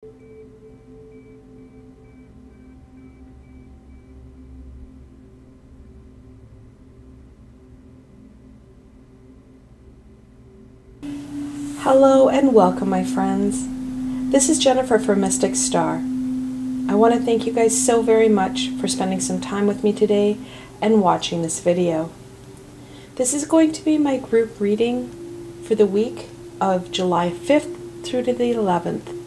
Hello and welcome, my friends. This is Jennifer from Mystic Star. I want to thank you guys so very much for spending some time with me today and watching this video. This is going to be my group reading for the week of July 5th through to the 11th.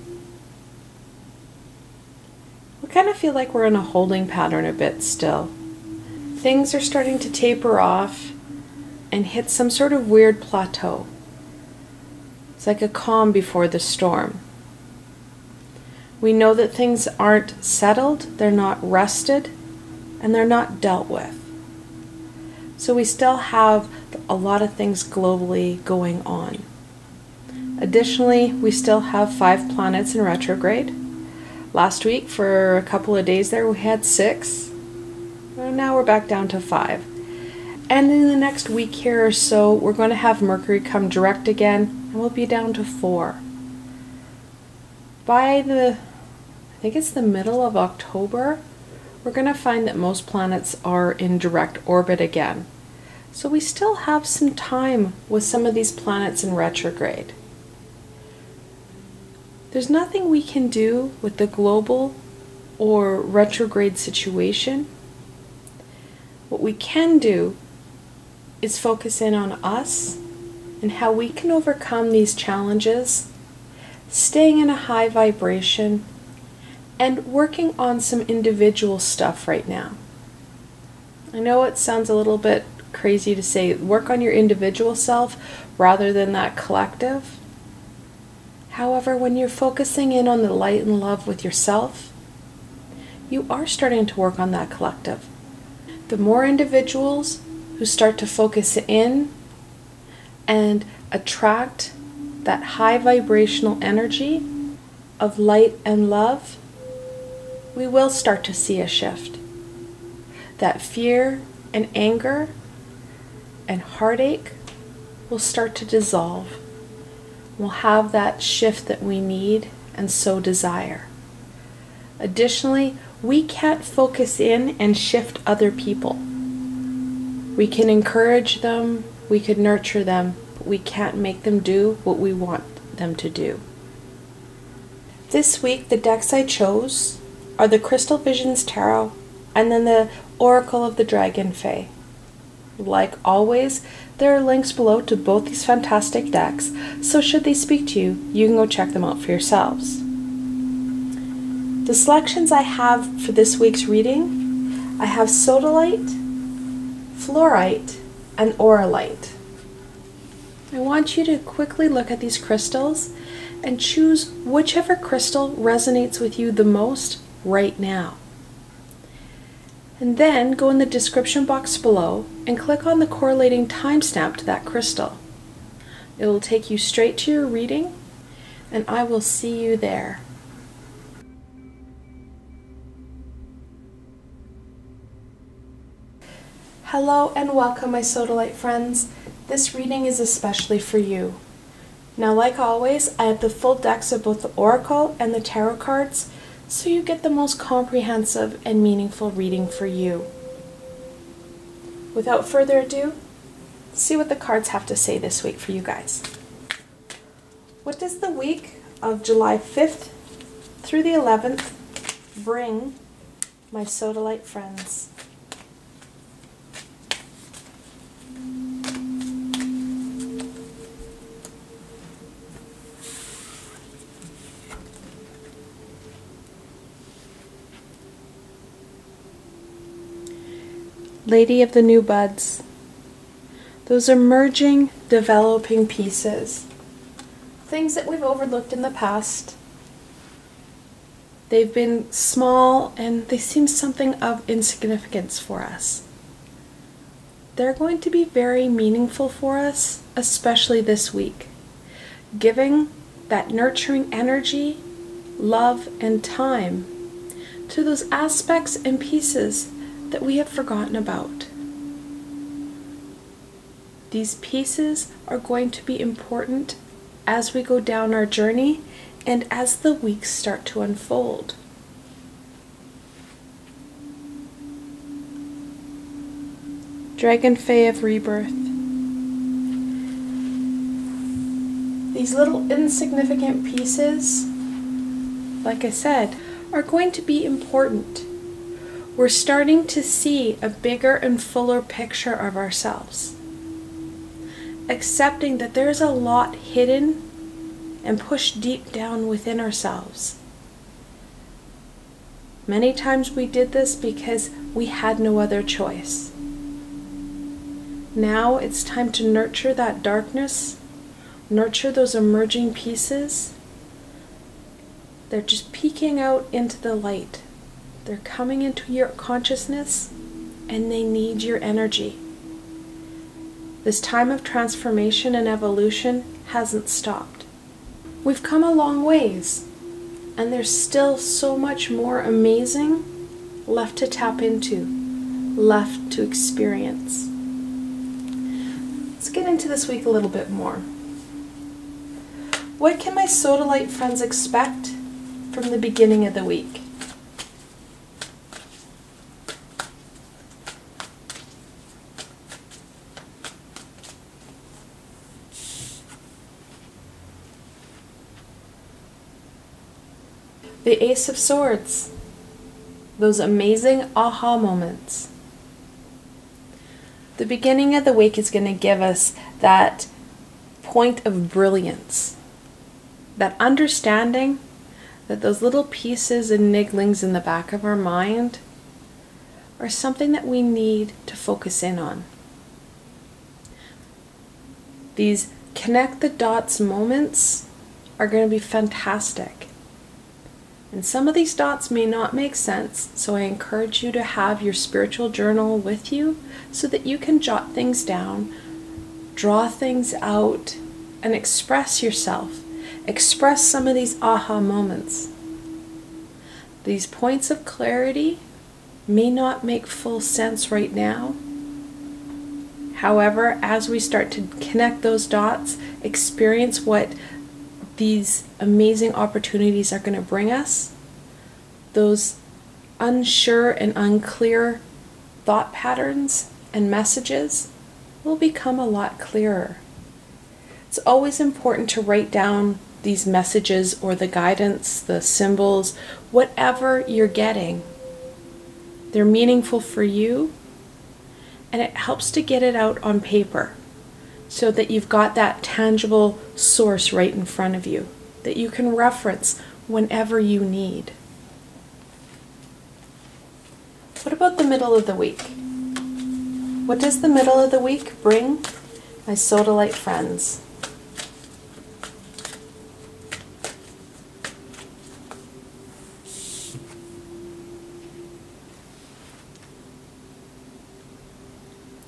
We kind of feel like we're in a holding pattern a bit still. Things are starting to taper off and hit some sort of weird plateau. It's like a calm before the storm. We know that things aren't settled, they're not rested, and they're not dealt with. So we still have a lot of things globally going on. Additionally, we still have 5 planets in retrograde. Last week, for a couple of days there, we had 6. And now we're back down to 5. And in the next week here or so, we're going to have Mercury come direct again, and we'll be down to 4. By I think it's the middle of October, we're going to find that most planets are in direct orbit again. So we still have some time with some of these planets in retrograde. There's nothing we can do with the global or retrograde situation. What we can do is focus in on us and how we can overcome these challenges, staying in a high vibration, and working on some individual stuff right now. I know it sounds a little bit crazy to say work on your individual self rather than that collective. However, when you're focusing in on the light and love with yourself, you are starting to work on that collective. The more individuals who start to focus in and attract that high vibrational energy of light and love, we will start to see a shift. That fear and anger and heartache will start to dissolve. We'll have that shift that we need and so desire. Additionally, we can't focus in and shift other people. We can encourage them, we can nurture them, but we can't make them do what we want them to do. This week, the decks I chose are the Crystal Visions Tarot and then the Oracle of the Dragonfae. Like always, there are links below to both these fantastic decks, so should they speak to you, you can go check them out for yourselves. The selections I have for this week's reading, I have Sodalite, Fluorite, and Auralite. I want you to quickly look at these crystals and choose whichever crystal resonates with you the most right now. And then go in the description box below and click on the correlating timestamp to that crystal. It will take you straight to your reading, and I will see you there. Hello and welcome, my Sodalite friends. This reading is especially for you. Now, like always, I have the full decks of both the Oracle and the Tarot cards, so you get the most comprehensive and meaningful reading for you. Without further ado, see what the cards have to say this week for you guys. What does the week of July 5th through the 11th bring my Sodalite friends? Lady of the New Buds. Those emerging, developing pieces. Things that we've overlooked in the past. They've been small and they seem something of insignificance for us. They're going to be very meaningful for us, especially this week. Giving that nurturing energy, love, and time to those aspects and pieces that we have forgotten about. These pieces are going to be important as we go down our journey and as the weeks start to unfold. Dragonfae of rebirth. These little insignificant pieces, like I said, are going to be important. We're starting to see a bigger and fuller picture of ourselves. Accepting that there's a lot hidden and pushed deep down within ourselves. Many times we did this because we had no other choice. Now it's time to nurture that darkness, nurture those emerging pieces. They're just peeking out into the light. They're coming into your consciousness, and they need your energy. This time of transformation and evolution hasn't stopped. We've come a long ways, and there's still so much more amazing left to tap into, left to experience. Let's get into this week a little bit more. What can my Sodalite friends expect from the beginning of the week? The Ace of Swords. Those amazing aha moments. The beginning of the week is going to give us that point of brilliance. That understanding that those little pieces and nigglings in the back of our mind are something that we need to focus in on. These connect the dots moments are going to be fantastic. And some of these dots may not make sense, so I encourage you to have your spiritual journal with you so that you can jot things down, draw things out, and express yourself. Express some of these aha moments. These points of clarity may not make full sense right now. However, as we start to connect those dots, experience what these amazing opportunities are going to bring us, those unsure and unclear thought patterns and messages will become a lot clearer. It's always important to write down these messages or the guidance, the symbols, whatever you're getting. They're meaningful for you, and it helps to get it out on paper so that you've got that tangible source right in front of you that you can reference whenever you need. What about the middle of the week? What does the middle of the week bring my Sodalite friends?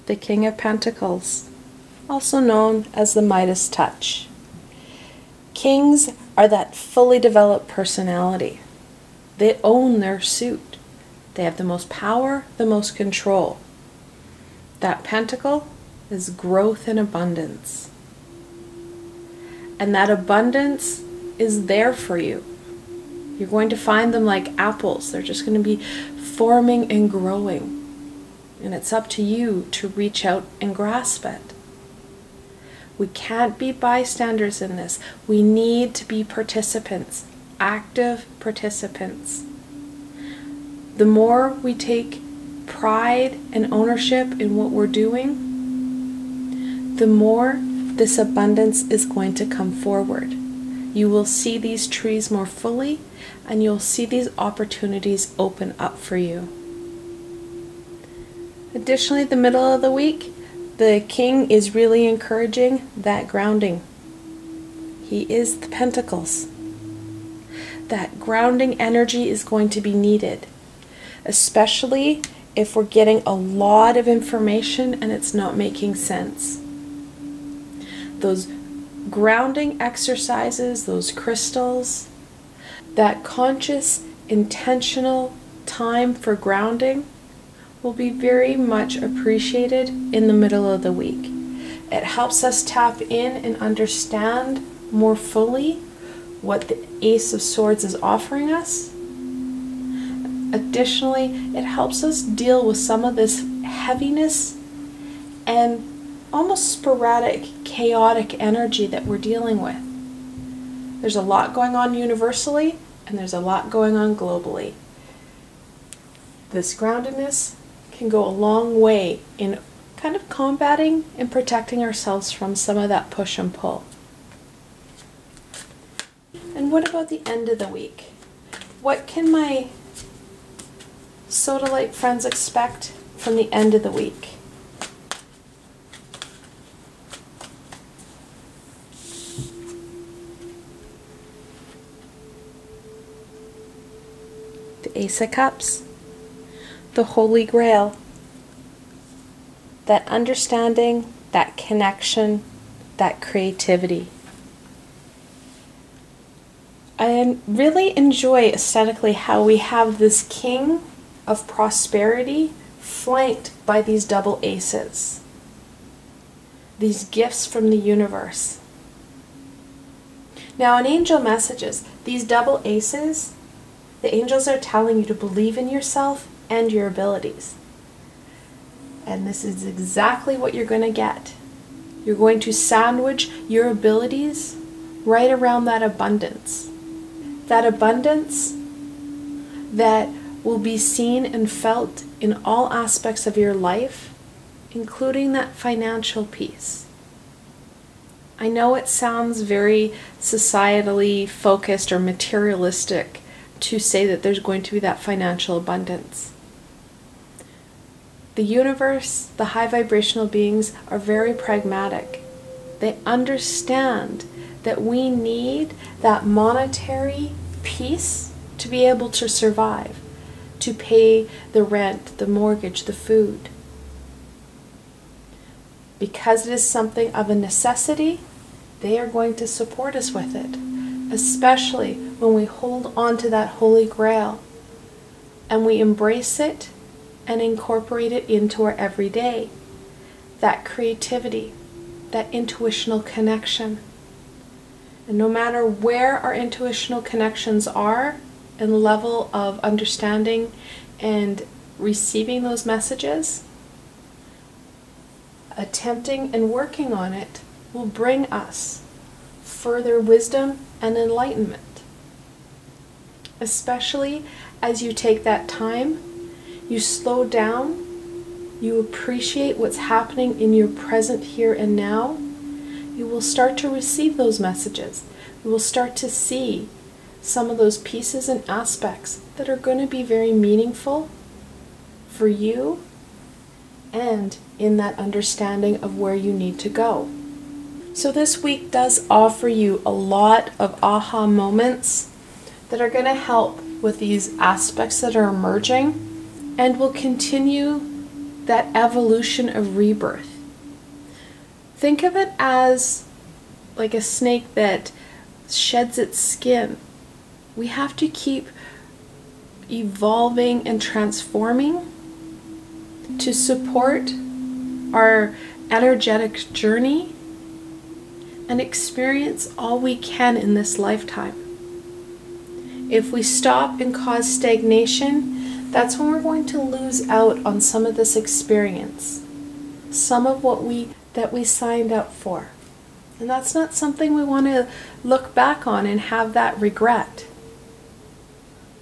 The King of Pentacles, also known as the Midas touch. Kings are that fully developed personality. They own their suit. They have the most power, the most control. That pentacle is growth and abundance. And that abundance is there for you. You're going to find them like apples. They're just going to be forming and growing. And it's up to you to reach out and grasp it. We can't be bystanders in this. We need to be participants, active participants. The more we take pride and ownership in what we're doing, the more this abundance is going to come forward. You will see these trees more fully, and you'll see these opportunities open up for you. Additionally, the middle of the week, the King is really encouraging that grounding. He is the Pentacles. That grounding energy is going to be needed, especially if we're getting a lot of information and it's not making sense. Those grounding exercises, those crystals, that conscious, intentional time for grounding will be very much appreciated in the middle of the week. It helps us tap in and understand more fully what the Ace of Swords is offering us. Additionally, it helps us deal with some of this heaviness and almost sporadic, chaotic energy that we're dealing with. There's a lot going on universally, and there's a lot going on globally. This groundedness can go a long way in kind of combating and protecting ourselves from some of that push and pull. And what about the end of the week? What can my Sodalite friends expect from the end of the week? The Ace of Cups, the Holy Grail, that understanding, that connection, that creativity. I really enjoy aesthetically how we have this King of Prosperity flanked by these double aces, these gifts from the universe. Now in angel messages, these double aces, the angels are telling you to believe in yourself and your abilities. And this is exactly what you're going to get. You're going to sandwich your abilities right around that abundance. That abundance that will be seen and felt in all aspects of your life, including that financial piece. I know it sounds very societally focused or materialistic to say that there's going to be that financial abundance. The universe, the high vibrational beings are very pragmatic. They understand that we need that monetary piece to be able to survive, to pay the rent, the mortgage, the food. Because it is something of a necessity, they are going to support us with it, especially when we hold on to that Holy Grail and we embrace it and incorporate it into our everyday. That creativity, that intuitional connection. And no matter where our intuitional connections are and the level of understanding and receiving those messages, attempting and working on it will bring us further wisdom and enlightenment. Especially as you take that time, you slow down, you appreciate what's happening in your present here and now, you will start to receive those messages. You will start to see some of those pieces and aspects that are going to be very meaningful for you and in that understanding of where you need to go. So this week does offer you a lot of aha moments that are going to help with these aspects that are emerging and will continue that evolution of rebirth. Think of it as like a snake that sheds its skin. We have to keep evolving and transforming to support our energetic journey and experience all we can in this lifetime. If we stop and cause stagnation, that's when we're going to lose out on some of this experience, some of what we signed up for. And that's not something we want to look back on and have that regret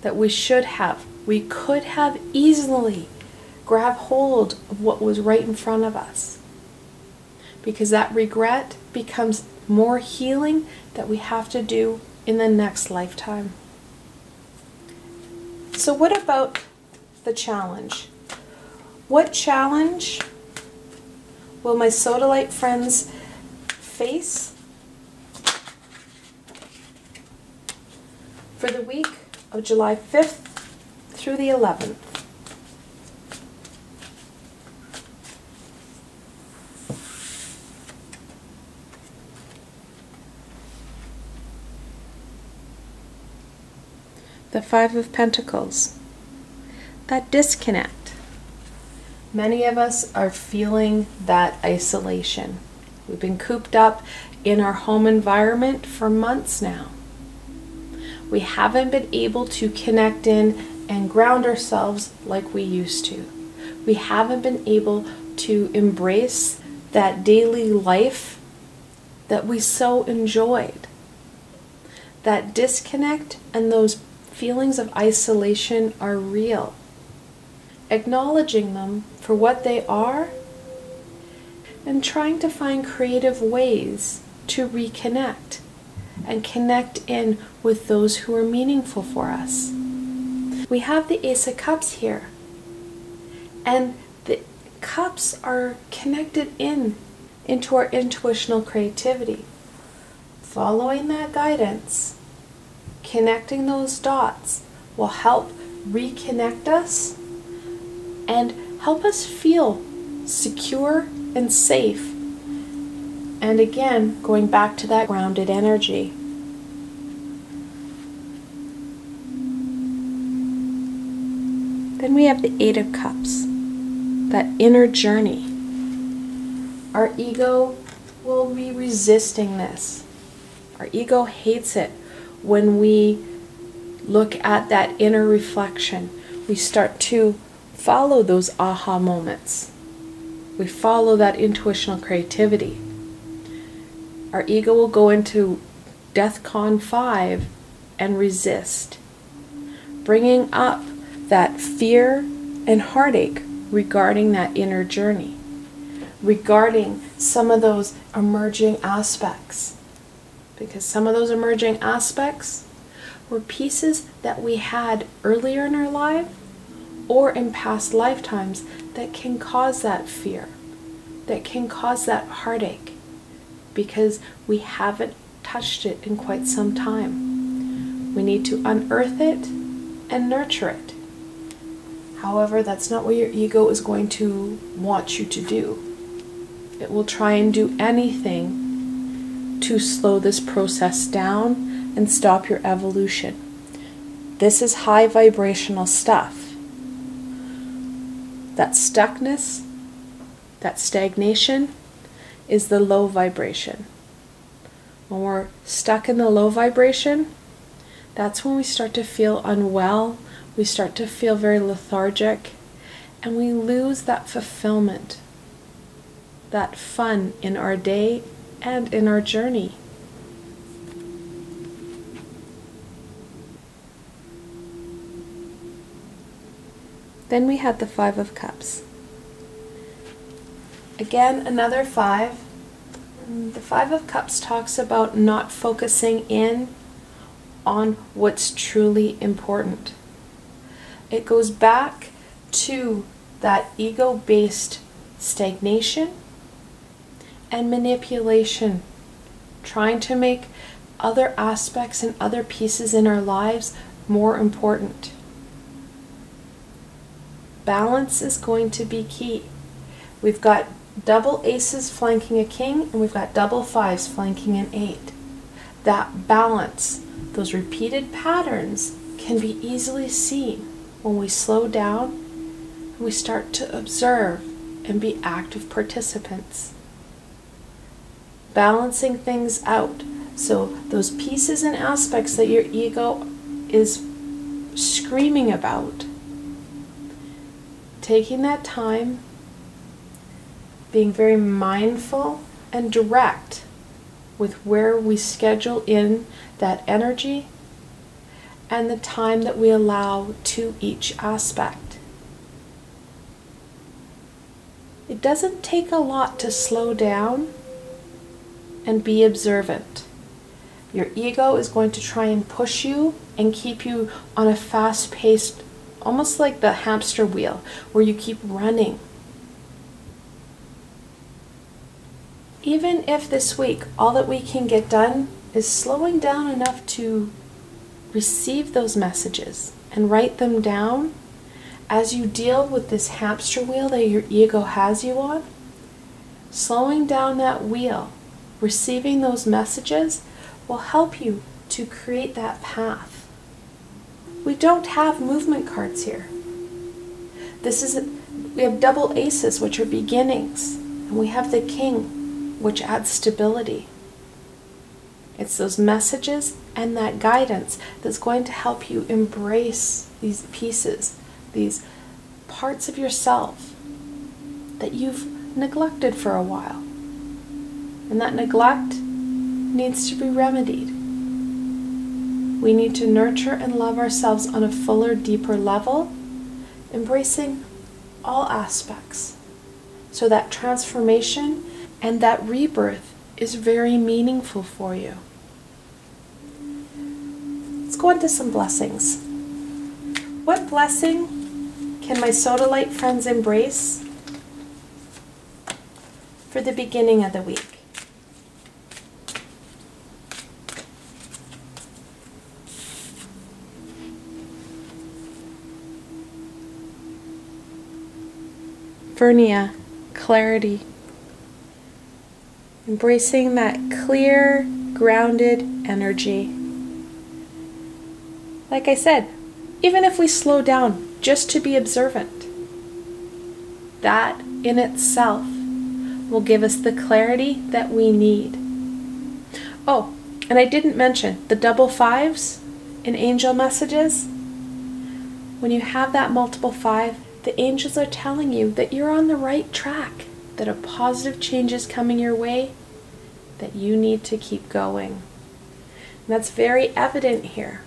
that we should have. We could have easily grabbed hold of what was right in front of us, because that regret becomes more healing that we have to do in the next lifetime. So what about the challenge? What challenge will my Sodalite friends face for the week of July 5th through the 11th? The Five of Pentacles, that disconnect. Many of us are feeling that isolation. We've been cooped up in our home environment for months now. We haven't been able to connect in and ground ourselves like we used to. We haven't been able to embrace that daily life that we so enjoyed. That disconnect and those feelings of isolation are real. Acknowledging them for what they are and trying to find creative ways to reconnect and connect in with those who are meaningful for us. We have the Ace of Cups here, and the cups are connected into our intuitional creativity. Following that guidance, connecting those dots will help reconnect us and help us feel secure and safe. And again, going back to that grounded energy. Then we have the Eight of Cups, that inner journey. Our ego will be resisting this. Our ego hates it when we look at that inner reflection. We start to follow those aha moments. We follow that intuitional creativity. Our ego will go into DEFCON 5 and resist, bringing up that fear and heartache regarding that inner journey, regarding some of those emerging aspects. Because some of those emerging aspects were pieces that we had earlier in our life or in past lifetimes that can cause that fear, that can cause that heartache, because we haven't touched it in quite some time. We need to unearth it and nurture it. However, that's not what your ego is going to want you to do. It will try and do anything to slow this process down and stop your evolution. This is high vibrational stuff. That stuckness, that stagnation, is the low vibration. When we're stuck in the low vibration, that's when we start to feel unwell, we start to feel very lethargic, and we lose that fulfillment, that fun in our day and in our journey. Then we have the Five of Cups. Again, another 5. The Five of Cups talks about not focusing in on what's truly important. It goes back to that ego-based stagnation and manipulation, trying to make other aspects and other pieces in our lives more important. Balance is going to be key. We've got double aces flanking a king, and we've got double fives flanking an 8. That balance, those repeated patterns, can be easily seen when we slow down and we start to observe and be active participants. Balancing things out, so those pieces and aspects that your ego is screaming about, taking that time, being very mindful and direct with where we schedule in that energy and the time that we allow to each aspect. It doesn't take a lot to slow down and be observant. Your ego is going to try and push you and keep you on a fast-paced, almost like the hamster wheel, where you keep running. Even if this week all that we can get done is slowing down enough to receive those messages and write them down as you deal with this hamster wheel that your ego has you on, slowing down that wheel, receiving those messages will help you to create that path. We don't have movement cards here. We have double aces, which are beginnings, and we have the king, which adds stability. It's those messages and that guidance that's going to help you embrace these pieces, these parts of yourself that you've neglected for a while. And that neglect needs to be remedied. We need to nurture and love ourselves on a fuller, deeper level, embracing all aspects, so that transformation and that rebirth is very meaningful for you. Let's go into some blessings. What blessing can my Sodalite friends embrace for the beginning of the week? Vernia, clarity. Embracing that clear, grounded energy. Like I said, even if we slow down just to be observant, that in itself will give us the clarity that we need. Oh, and I didn't mention the double fives in angel messages. When you have that multiple five, the angels are telling you that you're on the right track, that a positive change is coming your way, that you need to keep going. And that's very evident here.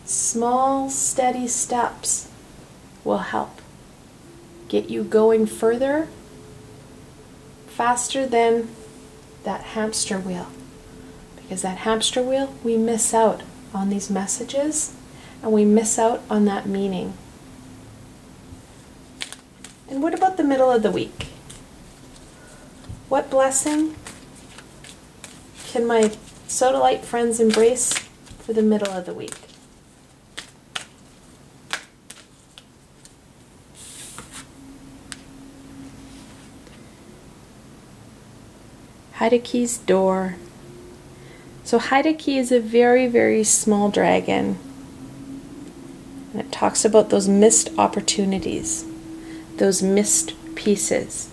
Small, steady steps will help get you going further, faster than that hamster wheel. Because that hamster wheel, we miss out on these messages and we miss out on that meaning. And what about the middle of the week? What blessing can my Sodalite friends embrace for the middle of the week? Heideke's door. So Heideke is a very, very small dragon. And it talks about those missed opportunities, those missed pieces,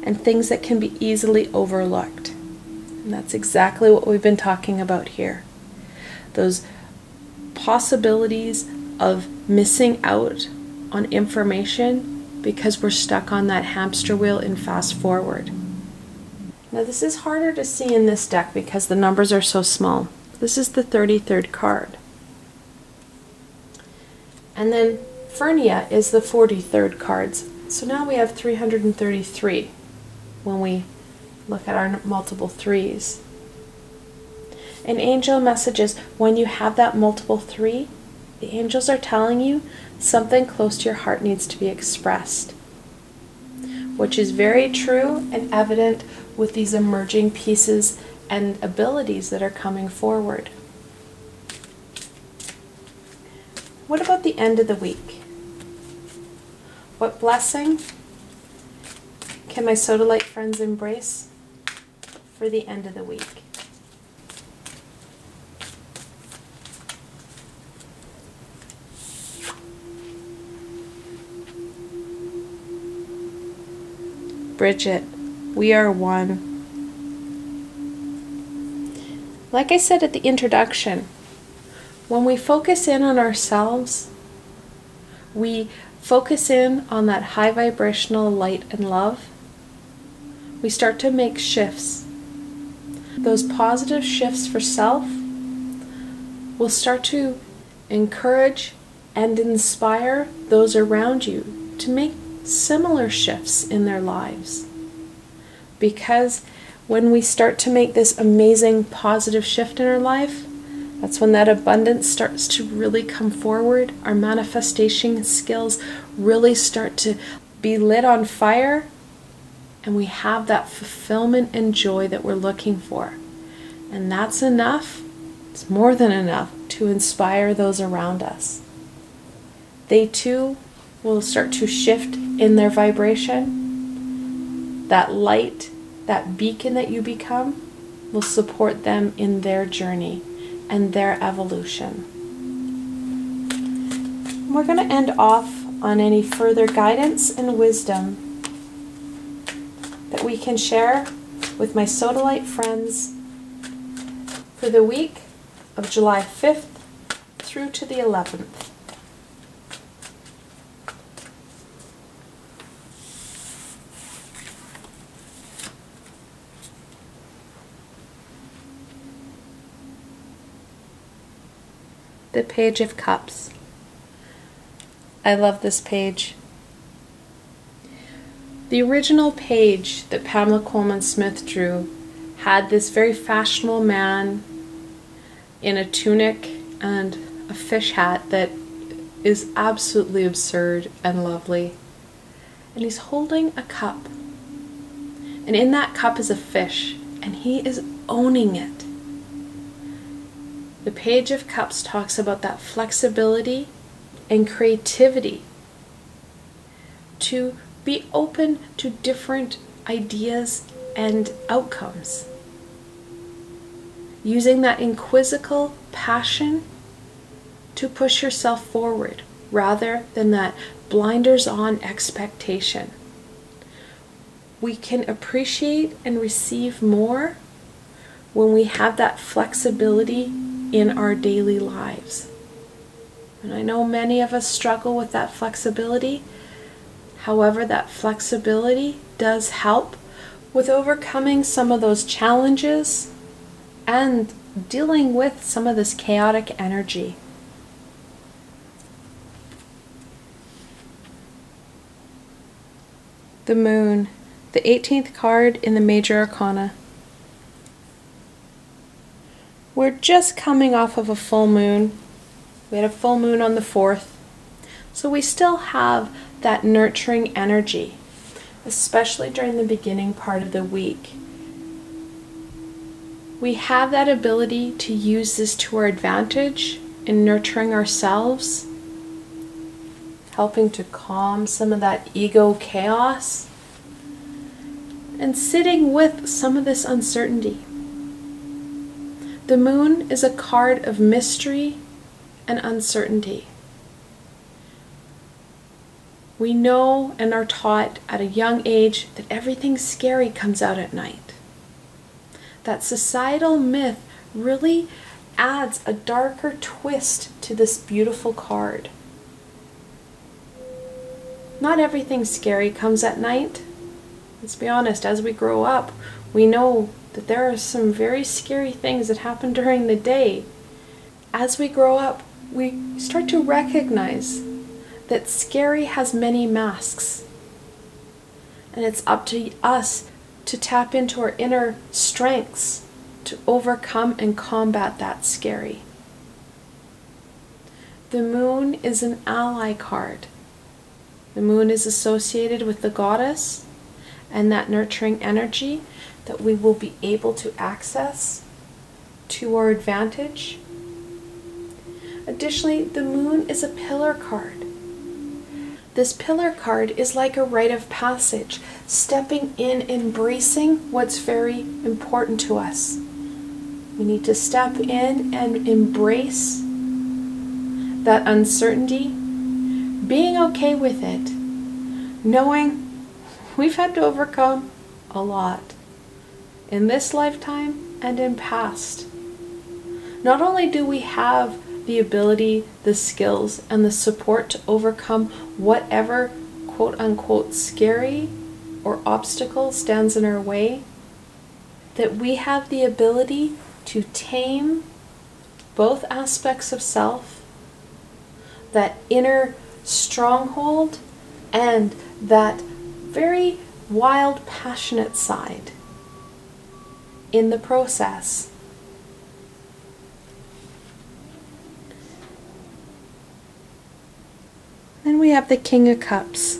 and things that can be easily overlooked. And that's exactly what we've been talking about here. Those possibilities of missing out on information because we're stuck on that hamster wheel in fast forward. Now this is harder to see in this deck because the numbers are so small. This is the 33rd card. And then Vernia is the 43rd cards. So now we have 333 when we look at our multiple threes. In angel messages, when you have that multiple three, the angels are telling you something close to your heart needs to be expressed, which is very true and evident with these emerging pieces and abilities that are coming forward. What about the end of the week? What blessing can my Sodalite friends embrace for the end of the week? Bridget, we are one. Like I said at the introduction, when we focus in on ourselves, we focus in on that high vibrational light and love, we start to make shifts. Those positive shifts for self will start to encourage and inspire those around you to make similar shifts in their lives. Because when we start to make this amazing positive shift in our life, that's when that abundance starts to really come forward. Our manifestation skills really start to be lit on fire, and we have that fulfillment and joy that we're looking for. And that's enough, it's more than enough to inspire those around us. They too will start to shift in their vibration. That light, that beacon that you become, will support them in their journey and their evolution. We're going to end off on any further guidance and wisdom that we can share with my Sodalite friends for the week of July 5th through to the 11th. The Page of Cups. I love this page. The original page that Pamela Coleman Smith drew had this very fashionable man in a tunic and a fish hat that is absolutely absurd and lovely. And he's holding a cup. And in that cup is a fish, and he is owning it. The Page of Cups talks about that flexibility and creativity to be open to different ideas and outcomes. Using that inquisitive passion to push yourself forward rather than that blinders on expectation. We can appreciate and receive more when we have that flexibility in our daily lives. And I know many of us struggle with that flexibility. However, that flexibility does help with overcoming some of those challenges and dealing with some of this chaotic energy. The Moon, the 18th card in the Major Arcana. We're just coming off of a full moon. We had a full moon on the 4th. So we still have that nurturing energy, especially during the beginning part of the week. We have that ability to use this to our advantage in nurturing ourselves, helping to calm some of that ego chaos, and sitting with some of this uncertainty. The Moon is a card of mystery and uncertainty. We know and are taught at a young age that everything scary comes out at night. That societal myth really adds a darker twist to this beautiful card. Not everything scary comes at night. Let's be honest, as we grow up, we know that there are some very scary things that happen during the day. As we grow up, we start to recognize that scary has many masks. And it's up to us to tap into our inner strengths to overcome and combat that scary. The Moon is an ally card. The Moon is associated with the goddess and that nurturing energy that we will be able to access to our advantage. Additionally, the Moon is a pillar card. This pillar card is like a rite of passage, stepping in, embracing what's very important to us. We need to step in and embrace that uncertainty, being okay with it, knowing we've had to overcome a lot in this lifetime and in past. Not only do we have the ability, the skills, and the support to overcome whatever quote-unquote scary or obstacle stands in our way, that we have the ability to tame both aspects of self, that inner stronghold and that very wild, passionate side in the process. Then we have the King of Cups.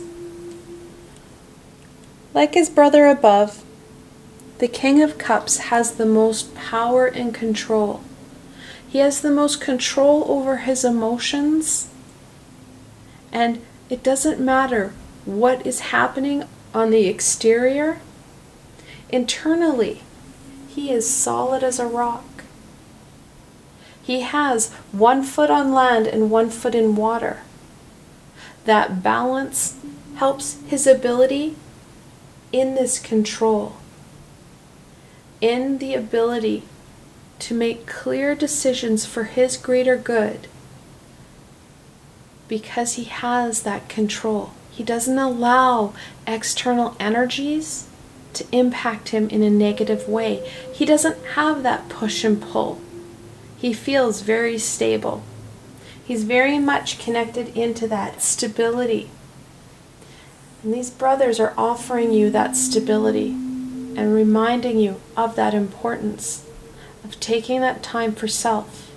Like his brother above, the King of Cups has the most power and control. He has the most control over his emotions, and it doesn't matter what is happening on the exterior. Internally, he is solid as a rock. He has 1 foot on land and 1 foot in water. That balance helps his ability in this control. in the ability to make clear decisions for his greater good because he has that control. He doesn't allow external energies to impact him in a negative way. He doesn't have that push and pull. He feels very stable. He's very much connected into that stability. And these brothers are offering you that stability and reminding you of that importance of taking that time for self,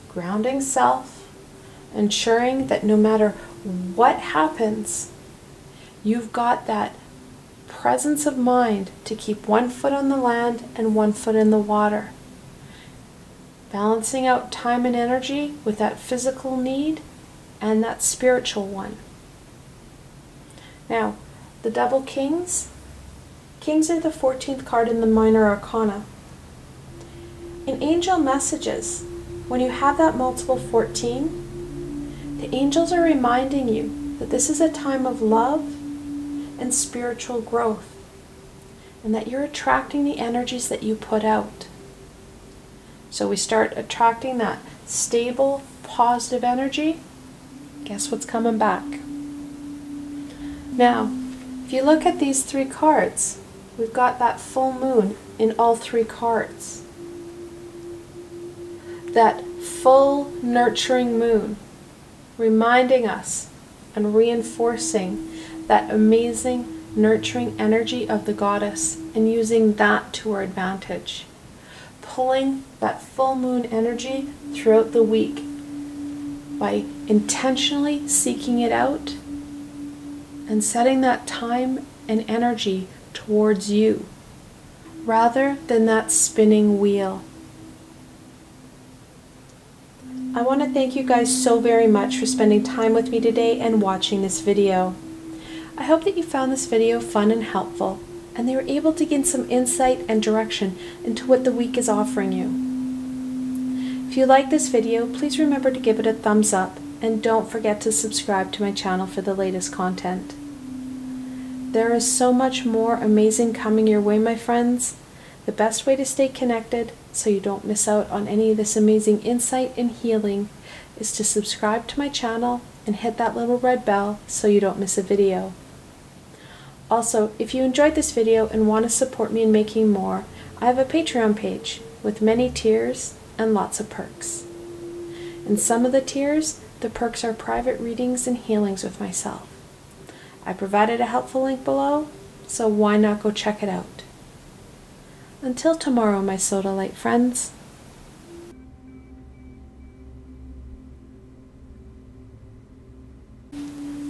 grounding self, ensuring that no matter what happens, you've got that presence of mind to keep one foot on the land and one foot in the water. Balancing out time and energy with that physical need and that spiritual one. Now, the double kings. Kings are the 14th card in the minor arcana. In angel messages, when you have that multiple 14, the angels are reminding you that this is a time of love and spiritual growth, and that you're attracting the energies that you put out. So we start attracting that stable, positive energy. Guess what's coming back? Now, if you look at these three cards, we've got that full moon in all three cards. That full nurturing moon, reminding us and reinforcing that amazing nurturing energy of the goddess and using that to our advantage. Pulling that full moon energy throughout the week by intentionally seeking it out and setting that time and energy towards you rather than that spinning wheel. I want to thank you guys so very much for spending time with me today and watching this video. I hope that you found this video fun and helpful, and they were able to gain some insight and direction into what the week is offering you. If you like this video, please remember to give it a thumbs up, and don't forget to subscribe to my channel for the latest content. There is so much more amazing coming your way, my friends. The best way to stay connected so you don't miss out on any of this amazing insight and healing is to subscribe to my channel and hit that little red bell so you don't miss a video. Also, if you enjoyed this video and want to support me in making more, I have a Patreon page with many tiers and lots of perks. In some of the tiers, the perks are private readings and healings with myself. I provided a helpful link below, so why not go check it out? Until tomorrow, my Sodalite friends.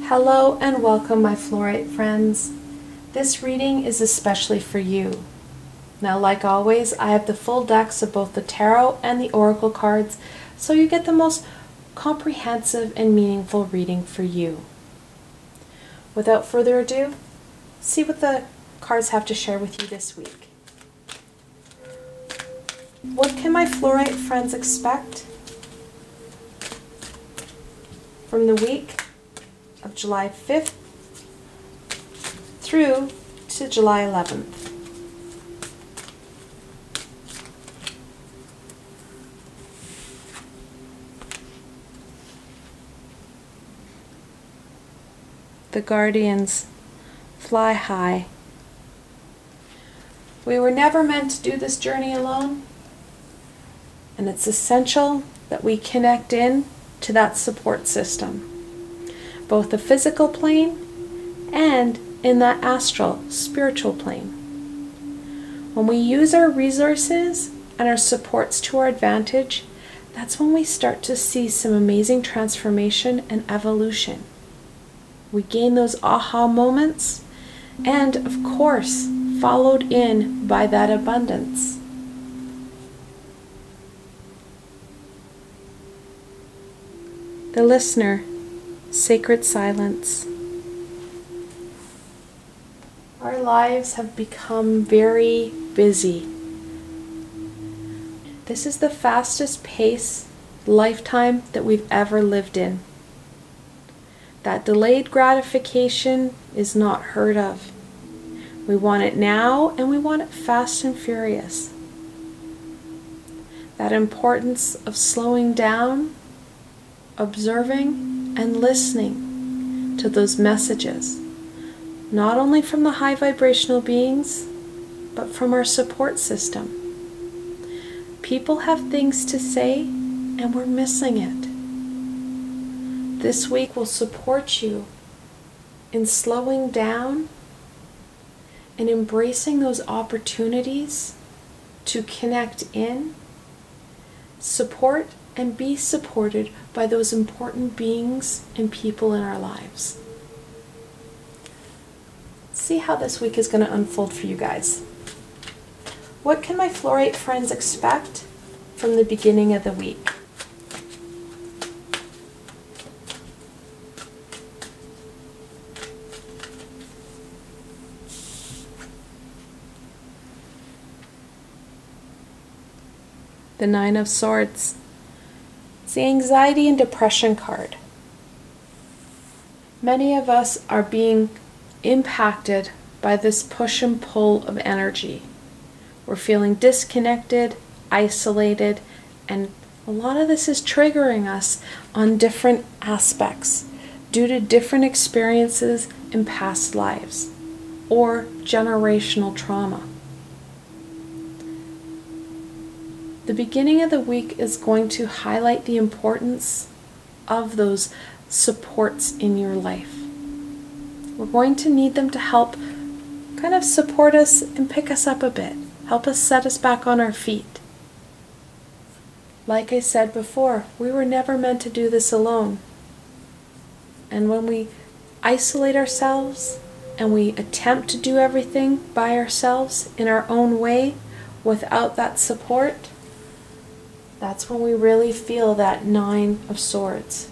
Hello and welcome, my Fluorite friends. This reading is especially for you. Now, like always, I have the full decks of both the tarot and the oracle cards, so you get the most comprehensive and meaningful reading for you. Without further ado, see what the cards have to share with you this week. What can my Fluorite friends expect from the week of July 5th through to July 11th? The Guardians, fly high. We were never meant to do this journey alone, and it's essential that we connect in to that support system, both the physical plane and in that astral, spiritual plane. When we use our resources and our supports to our advantage, that's when we start to see some amazing transformation and evolution. We gain those aha moments, and of course, followed in by that abundance. The listener, sacred silence. Our lives have become very busy. This is the fastest pace lifetime that we've ever lived in. That delayed gratification is not heard of. We want it now, and we want it fast and furious. That importance of slowing down, observing, and listening to those messages, not only from the high vibrational beings, but from our support system. People have things to say, and we're missing it. This week will support you in slowing down and embracing those opportunities to connect in, support, and be supported by those important beings and people in our lives. See how this week is going to unfold for you guys. What can my Fluorite friends expect from the beginning of the week? The Nine of Swords. It's the anxiety and depression card. Many of us are being impacted by this push and pull of energy. We're feeling disconnected, isolated, and a lot of this is triggering us on different aspects due to different experiences in past lives or generational trauma. The beginning of the week is going to highlight the importance of those supports in your life. We're going to need them to help kind of support us and pick us up a bit, help us set us back on our feet. Like I said before, we were never meant to do this alone. And when we isolate ourselves and we attempt to do everything by ourselves in our own way without that support, that's when we really feel that Nine of Swords.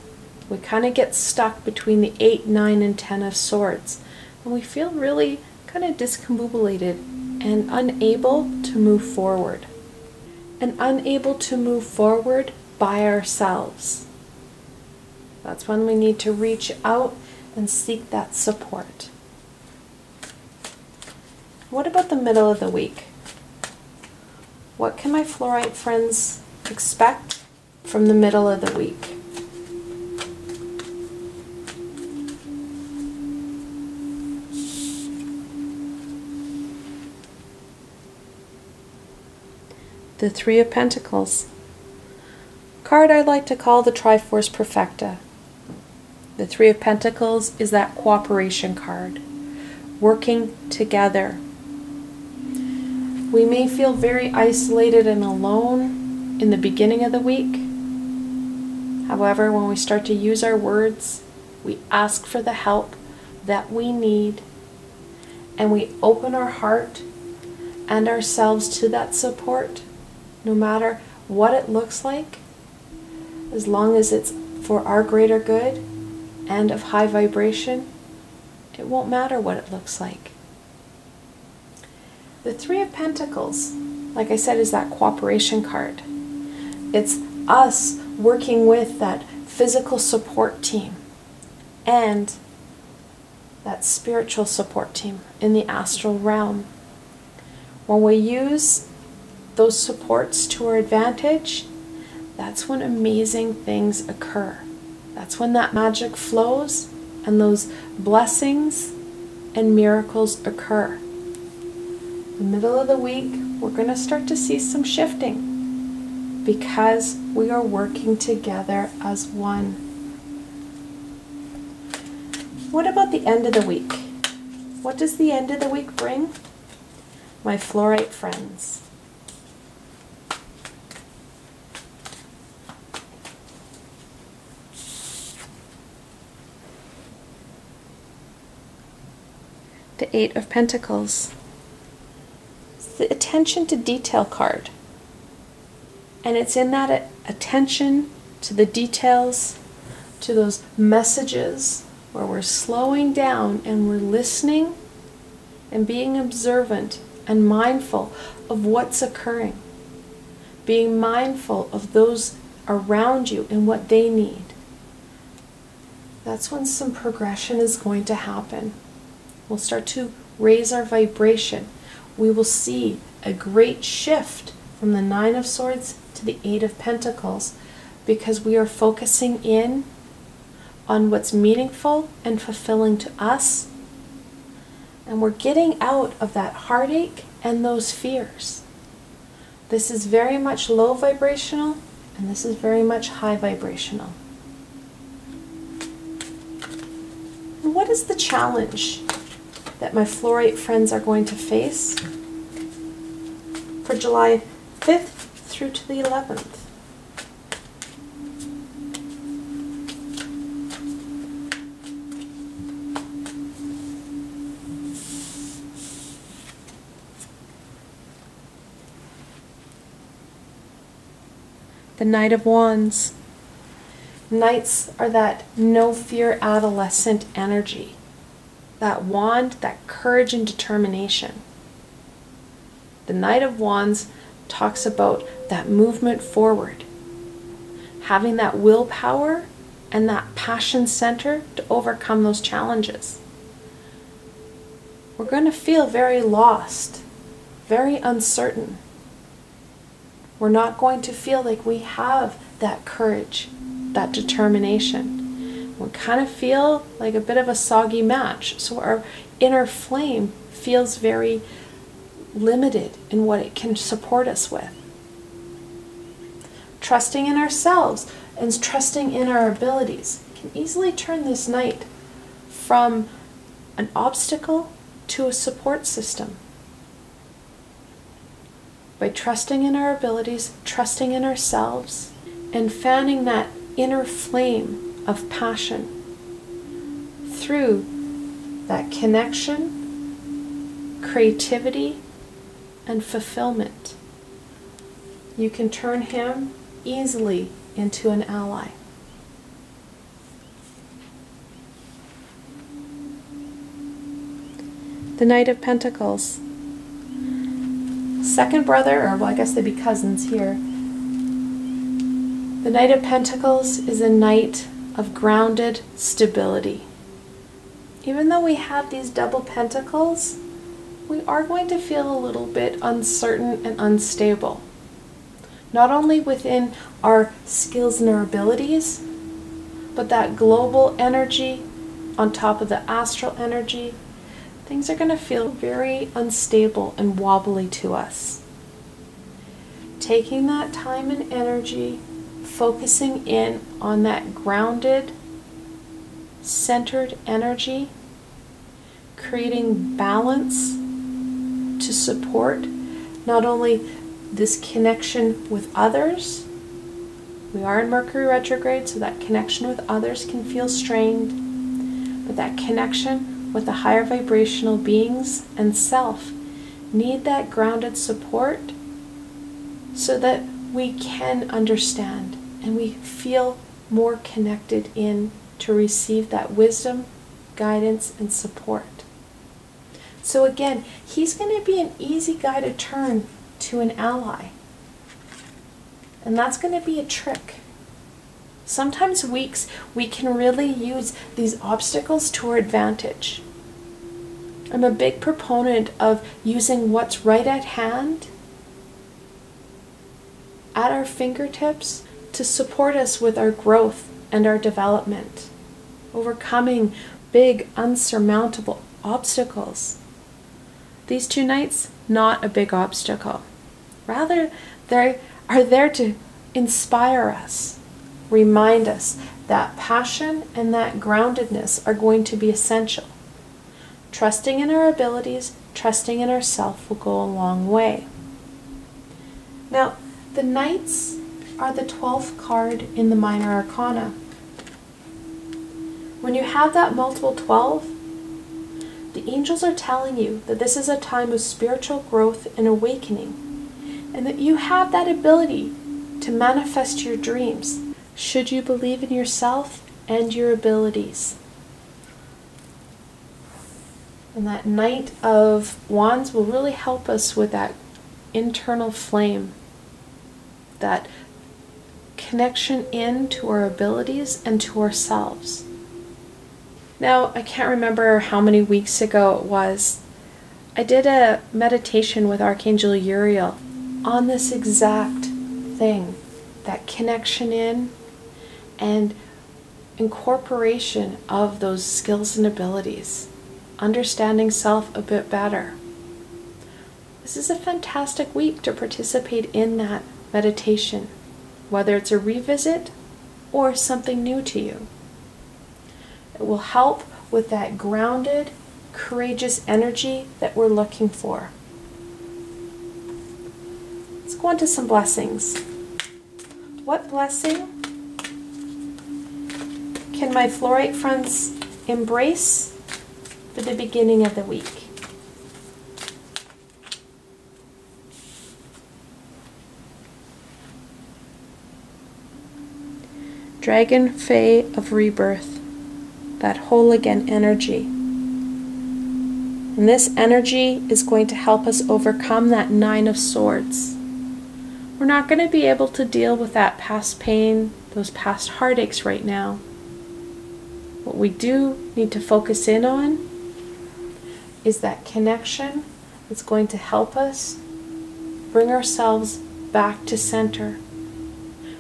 We kind of get stuck between the 8, 9, and 10 of Swords. And we feel really kind of discombobulated and unable to move forward. And unable to move forward by ourselves. That's when we need to reach out and seek that support. What about the middle of the week? What can my Fluorite friends expect from the middle of the week? The Three of Pentacles. Card I'd like to call the Triforce Perfecta. The Three of Pentacles is that cooperation card. Working together. We may feel very isolated and alone in the beginning of the week. However, when we start to use our words, we ask for the help that we need, and we open our heart and ourselves to that support, no matter what it looks like, as long as it's for our greater good and of high vibration, it won't matter what it looks like. The Three of Pentacles, like I said, is that cooperation card. It's us working with that physical support team and that spiritual support team in the astral realm. When we use those supports to our advantage, that's when amazing things occur. That's when that magic flows and those blessings and miracles occur. The middle of the week, we're going to start to see some shifting because we are working together as one. What about the end of the week? What does the end of the week bring? My Fluorite friends. The Eight of Pentacles. It's the attention to detail card. And it's in that attention to the details, to those messages where we're slowing down and we're listening and being observant and mindful of what's occurring. Being mindful of those around you and what they need. That's when some progression is going to happen. We'll start to raise our vibration. We will see a great shift from the Nine of Swords to the Eight of Pentacles, because we are focusing in on what's meaningful and fulfilling to us, and we're getting out of that heartache and those fears. This is very much low vibrational, and this is very much high vibrational. And what is the challenge that my Fluorite friends are going to face for July 5th through to the 11th? The Knight of Wands. Knights are that no fear adolescent energy. That wand, that courage and determination. The Knight of Wands talks about that movement forward. Having that willpower and that passion center to overcome those challenges. We're going to feel very lost, very uncertain. We're not going to feel like we have that courage, that determination. We kind of feel like a bit of a soggy match. So our inner flame feels very limited in what it can support us with. Trusting in ourselves and trusting in our abilities can easily turn this knight from an obstacle to a support system. By trusting in our abilities, trusting in ourselves, and fanning that inner flame of passion through that connection, creativity, and fulfillment, you can turn him easily into an ally. The Knight of Pentacles. Second brother, or well, I guess they'd be cousins here. The Knight of Pentacles is a knight of grounded stability. Even though we have these double pentacles, we are going to feel a little bit uncertain and unstable. Not only within our skills and our abilities, but that global energy on top of the astral energy. Things are going to feel very unstable and wobbly to us. Taking that time and energy, focusing in on that grounded, centered energy, creating balance to support not only this connection with others. We are in Mercury retrograde, so that connection with others can feel strained, but that connection with the higher vibrational beings and self need that grounded support so that we can understand and we feel more connected in to receive that wisdom, guidance, and support. So again, he's going to be an easy guy to turn to an ally. And that's going to be a trick. Sometimes we can really use these obstacles to our advantage. I'm a big proponent of using what's right at hand, at our fingertips, to support us with our growth and our development, overcoming big, unsurmountable obstacles. These two knights, not a big obstacle. Rather, they are there to inspire us, remind us that passion and that groundedness are going to be essential. Trusting in our abilities, trusting in ourselves will go a long way. Now, the knights are the 12th card in the minor arcana. When you have that multiple 12, the angels are telling you that this is a time of spiritual growth and awakening, and that you have that ability to manifest your dreams, should you believe in yourself and your abilities. And that Knight of Wands will really help us with that internal flame, that connection into our abilities and to ourselves. Now, I can't remember how many weeks ago it was, I did a meditation with Archangel Uriel on this exact thing, that connection in and incorporation of those skills and abilities, understanding self a bit better. This is a fantastic week to participate in that meditation, whether it's a revisit or something new to you. It will help with that grounded, courageous energy that we're looking for. Let's go on to some blessings. What blessing can my Fluorite friends embrace for the beginning of the week? Dragonfae of rebirth, that whole again energy. And this energy is going to help us overcome that 9 of Swords. We're not going to be able to deal with that past pain, those past heartaches right now. What we do need to focus in on is that connection that's going to help us bring ourselves back to center,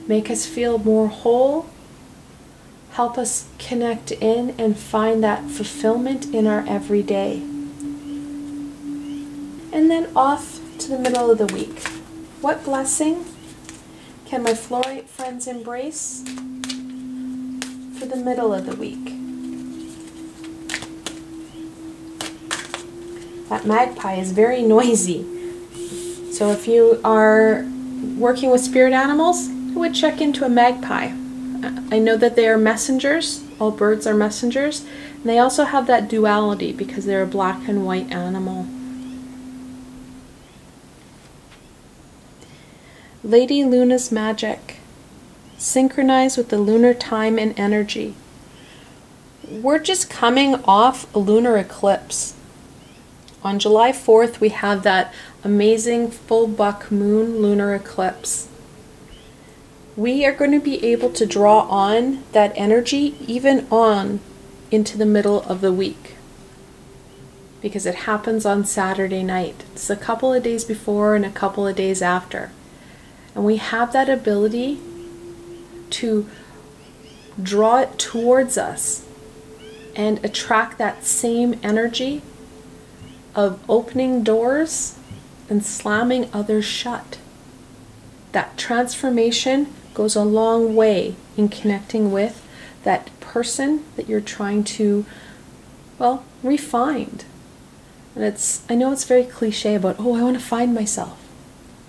make us feel more whole, help us connect in and find that fulfillment in our everyday. And then off to the middle of the week. What blessing can my Fluorite friends embrace for the middle of the week? That magpie is very noisy. So if you are working with spirit animals, I would check into a magpie. I know that they are messengers. All birds are messengers. And they also have that duality because they're a black and white animal. Lady Luna's magic. Synchronize with the lunar time and energy. We're just coming off a lunar eclipse. On July 4th, we have that amazing full buck moon lunar eclipse. We are going to be able to draw on that energy even on into the middle of the week, because it happens on Saturday night. It's a couple of days before and a couple of days after. And we have that ability to draw it towards us and attract that same energy of opening doors and slamming others shut. That transformation goes a long way in connecting with that person that you're trying to, well, refine. And I know it's very cliche about, oh, I want to find myself.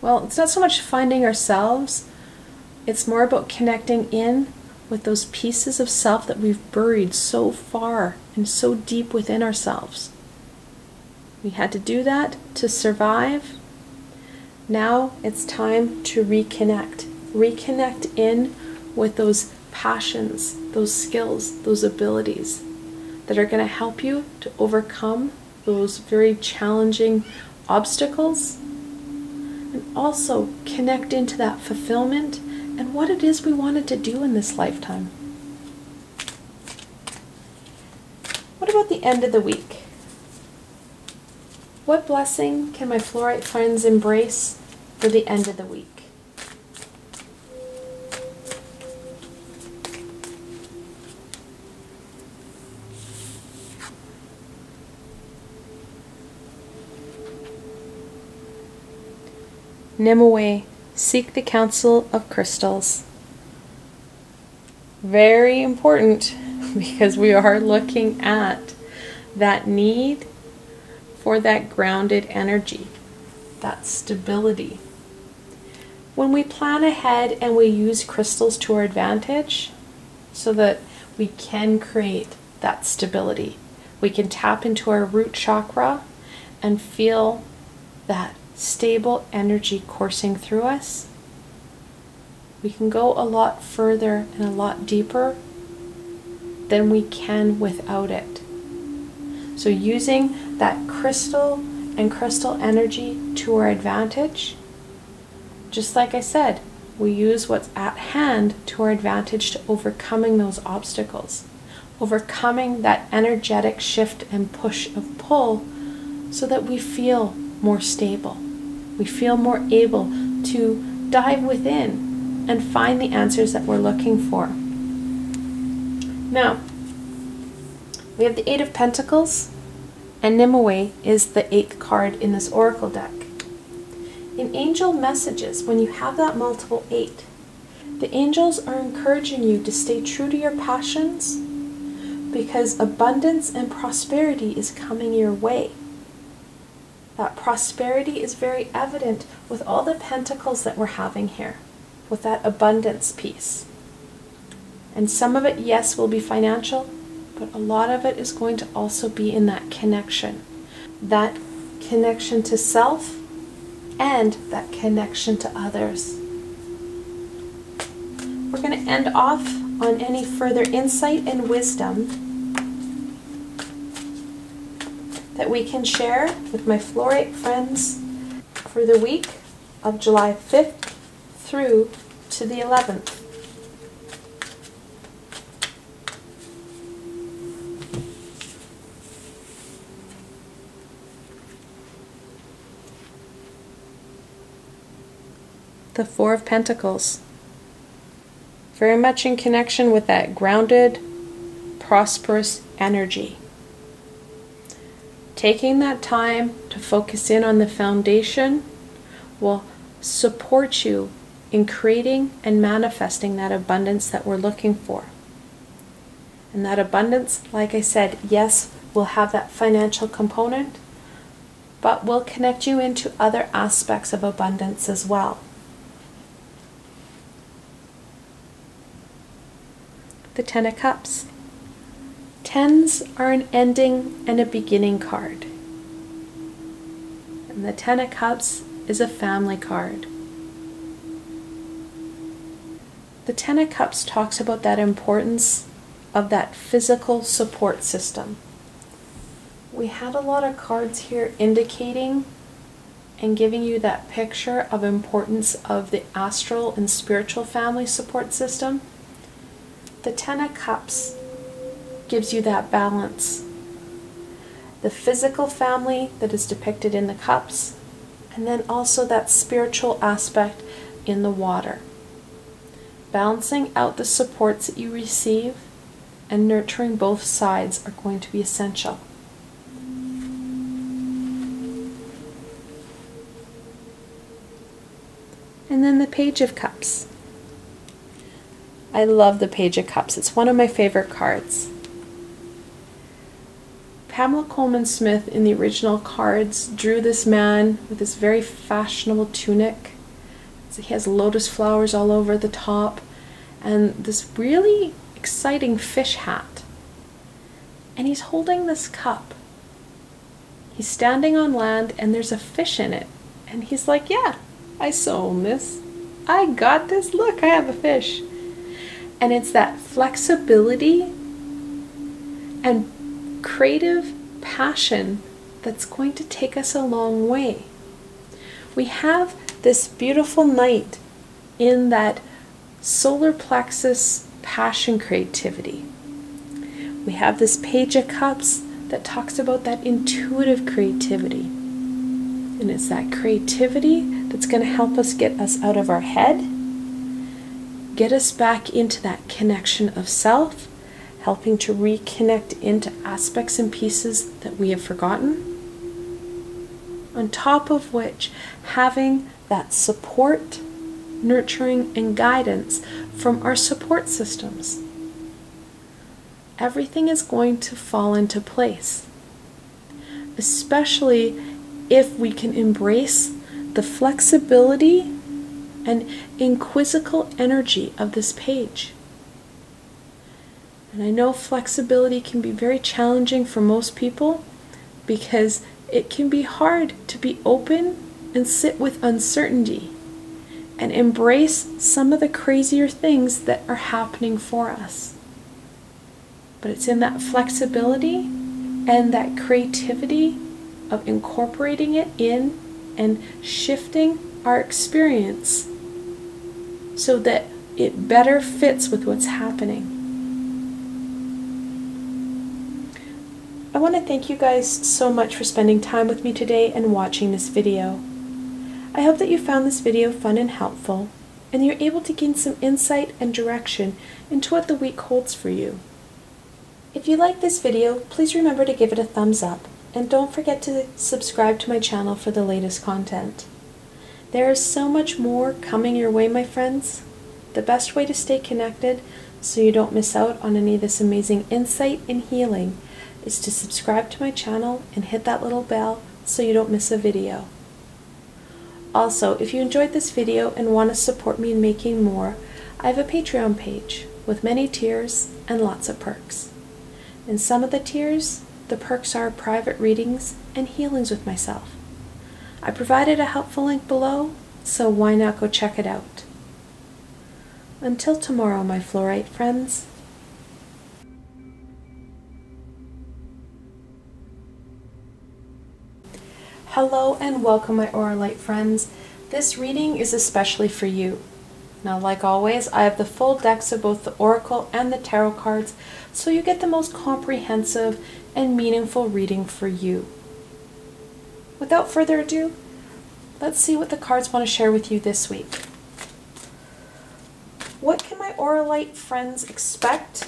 Well, it's not so much finding ourselves, it's more about connecting in with those pieces of self that we've buried so far and so deep within ourselves. We had to do that to survive. Now it's time to reconnect. Reconnect in with those passions, those skills, those abilities that are going to help you to overcome those very challenging obstacles, and also connect into that fulfillment and what it is we wanted to do in this lifetime. What about the end of the week? What blessing can my Fluorite friends embrace for the end of the week? Nimue, seek the counsel of crystals. Very important, because we are looking at that need for that grounded energy, that stability. When we plan ahead and we use crystals to our advantage so that we can create that stability, we can tap into our root chakra and feel that stable energy coursing through us, we can go a lot further and a lot deeper than we can without it. So using that crystal and crystal energy to our advantage, just like I said, we use what's at hand to our advantage to overcoming those obstacles, overcoming that energetic shift and push of pull so that we feel more stable. We feel more able to dive within and find the answers that we're looking for. Now, we have the Eight of Pentacles, and Nimue is the 8th card in this oracle deck. In angel messages, when you have that multiple 8, the angels are encouraging you to stay true to your passions because abundance and prosperity is coming your way. That prosperity is very evident with all the pentacles that we're having here, with that abundance piece. And some of it, yes, will be financial, but a lot of it is going to also be in that connection to self and that connection to others. We're going to end off on any further insight and wisdom that we can share with my Fluorite friends for the week of July 5th through to the 11th. The Four of Pentacles. Very much in connection with that grounded, prosperous energy. Taking that time to focus in on the foundation will support you in creating and manifesting that abundance that we're looking for. And that abundance, like I said, yes, will have that financial component, but will connect you into other aspects of abundance as well. The Ten of Cups. Tens are an ending and a beginning card. And the Ten of Cups is a family card. The Ten of Cups talks about that importance of that physical support system. We had a lot of cards here indicating and giving you that picture of importance of the astral and spiritual family support system. The Ten of Cups gives you that balance. The physical family that is depicted in the cups, and then also that spiritual aspect in the water. Balancing out the supports that you receive and nurturing both sides are going to be essential. And then the Page of Cups. I love the Page of Cups. It's one of my favorite cards. Pamela Coleman Smith in the original cards drew this man with this very fashionable tunic. So he has lotus flowers all over the top and this really exciting fish hat. And he's holding this cup. He's standing on land and there's a fish in it. And he's like, yeah, I so own this. I got this. Look, I have a fish. And it's that flexibility and creative passion that's going to take us a long way. We have this beautiful knight in that solar plexus passion creativity. We have this Page of Cups that talks about that intuitive creativity. And it's that creativity that's going to help us get us out of our head, get us back into that connection of self, helping to reconnect into aspects and pieces that we have forgotten. On top of which, having that support, nurturing, and guidance from our support systems. Everything is going to fall into place, especially if we can embrace the flexibility and inquisical energy of this page. And I know flexibility can be very challenging for most people because it can be hard to be open and sit with uncertainty and embrace some of the crazier things that are happening for us. But it's in that flexibility and that creativity of incorporating it in and shifting our experience so that it better fits with what's happening. I want to thank you guys so much for spending time with me today and watching this video. I hope that you found this video fun and helpful, and you're able to gain some insight and direction into what the week holds for you. If you like this video, please remember to give it a thumbs up, and don't forget to subscribe to my channel for the latest content. There is so much more coming your way, my friends. The best way to stay connected so you don't miss out on any of this amazing insight and healing is to subscribe to my channel and hit that little bell so you don't miss a video. Also, if you enjoyed this video and want to support me in making more, I have a Patreon page with many tiers and lots of perks. In some of the tiers, the perks are private readings and healings with myself. I provided a helpful link below, so why not go check it out? Until tomorrow, my Fluorite friends. Hello and welcome, my Auralite friends. This reading is especially for you. Now, like always, I have the full decks of both the Oracle and the Tarot cards, so you get the most comprehensive and meaningful reading for you. Without further ado, let's see what the cards want to share with you this week. What can my Auralite friends expect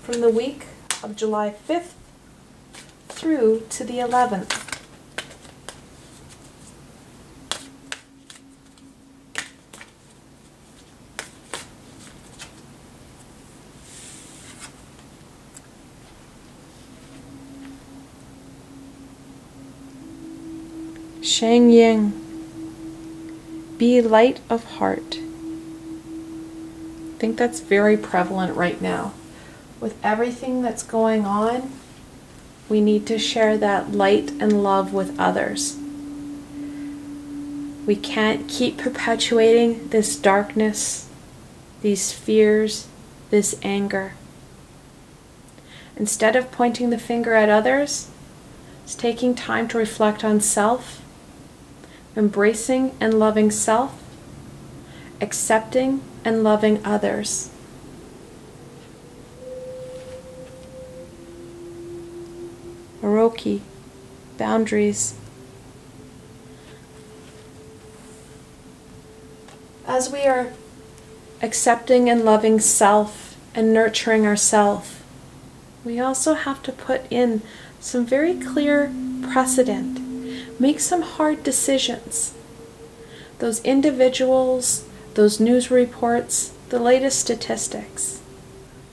from the week of July 5th through to the 11th? Shang Yang, be light of heart. I think that's very prevalent right now. With everything that's going on, we need to share that light and love with others. We can't keep perpetuating this darkness, these fears, this anger. Instead of pointing the finger at others, it's taking time to reflect on self, embracing and loving self, accepting and loving others. Oroki, boundaries. As we are accepting and loving self and nurturing ourselves, we also have to put in some very clear precedent. Make some hard decisions. Those individuals, those news reports, the latest statistics.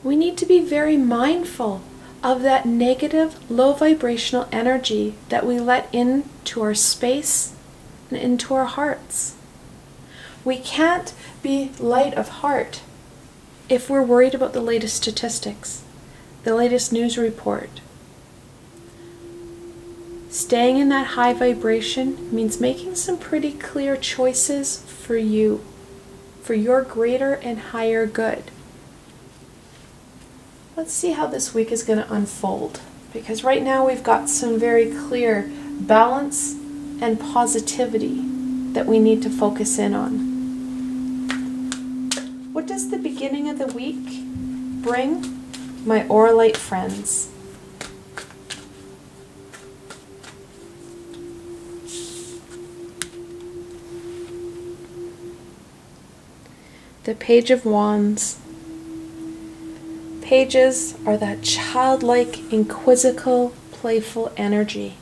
We need to be very mindful of that negative, low vibrational energy that we let into our space and into our hearts. We can't be light of heart if we're worried about the latest statistics, the latest news report. Staying in that high vibration means making some pretty clear choices for you, for your greater and higher good. Let's see how this week is going to unfold, because right now we've got some very clear balance and positivity that we need to focus in on. What does the beginning of the week bring, my Auralite friends? The Page of Wands. Pages are that childlike, inquisitive, playful energy.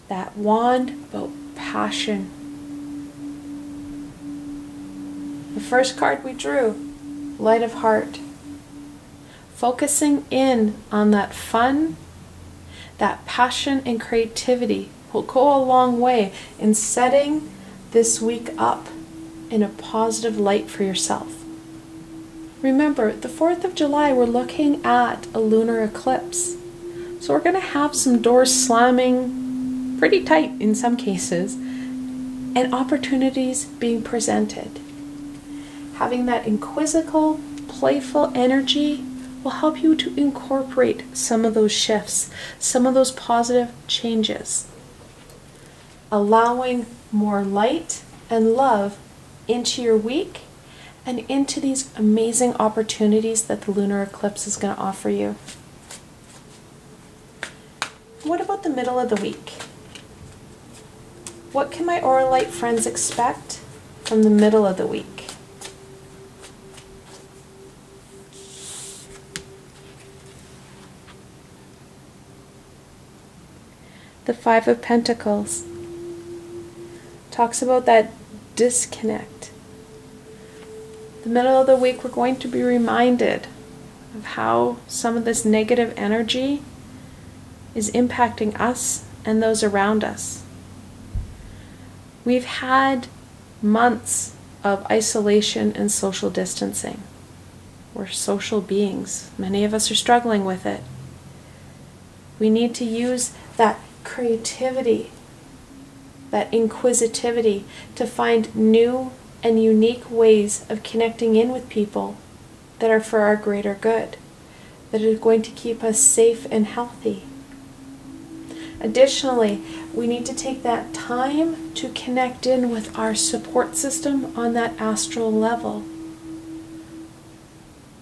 That wand about passion. The first card we drew, Light of Heart. Focusing in on that fun, that passion and creativity will go a long way in setting this week up in a positive light for yourself. Remember, the 4th of July, we're looking at a lunar eclipse. So we're going to have some doors slamming pretty tight in some cases, and opportunities being presented. Having that inquisitive, playful energy will help you to incorporate some of those shifts, some of those positive changes. Allowing more light and love into your week and into these amazing opportunities that the lunar eclipse is going to offer you. What about the middle of the week? What can my Auralite friends expect from the middle of the week? The Five of Pentacles talks about that disconnect. The middle of the week, we're going to be reminded of how some of this negative energy is impacting us and those around us. We've had months of isolation and social distancing. We're social beings. Many of us are struggling with it. We need to use that creativity, that inquisitivity, to find new and unique ways of connecting in with people that are for our greater good, that are going to keep us safe and healthy. Additionally, we need to take that time to connect in with our support system on that astral level.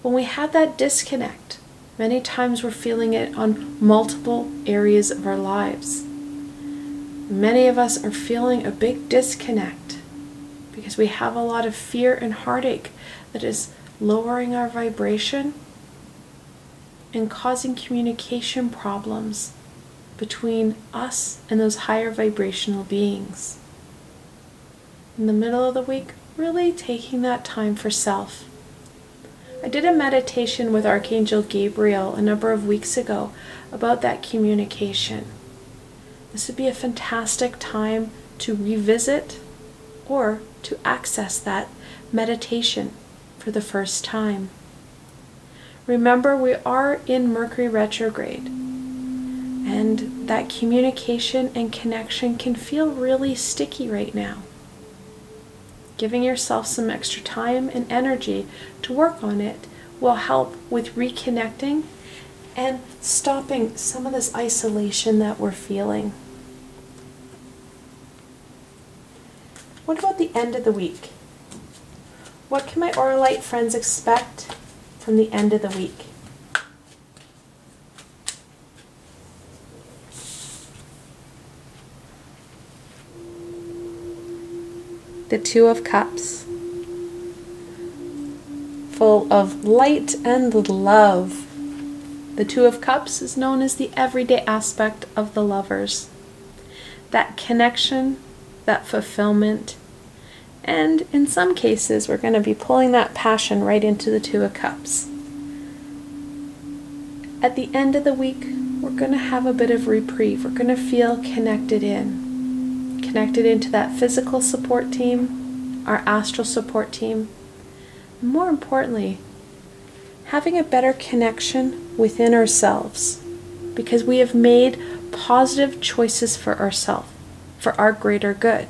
When we have that disconnect, many times we're feeling it on multiple areas of our lives. Many of us are feeling a big disconnect because we have a lot of fear and heartache that is lowering our vibration and causing communication problems between us and those higher vibrational beings. In the middle of the week, really taking that time for self. I did a meditation with Archangel Gabriel a number of weeks ago about that communication. This would be a fantastic time to revisit or to access that meditation for the first time. Remember, we are in Mercury retrograde, and that communication and connection can feel really sticky right now. Giving yourself some extra time and energy to work on it will help with reconnecting and stopping some of this isolation that we're feeling. What about the end of the week? What can my Auralite friends expect from the end of the week? The Two of Cups, full of light and love. The Two of Cups is known as the everyday aspect of the lovers. That connection, that fulfillment, and in some cases we're going to be pulling that passion right into the Two of Cups. At the end of the week, we're going to have a bit of reprieve. We're going to feel connected into that physical support team, our astral support team, and more importantly, having a better connection within ourselves, because we have made positive choices for ourselves, for our greater good.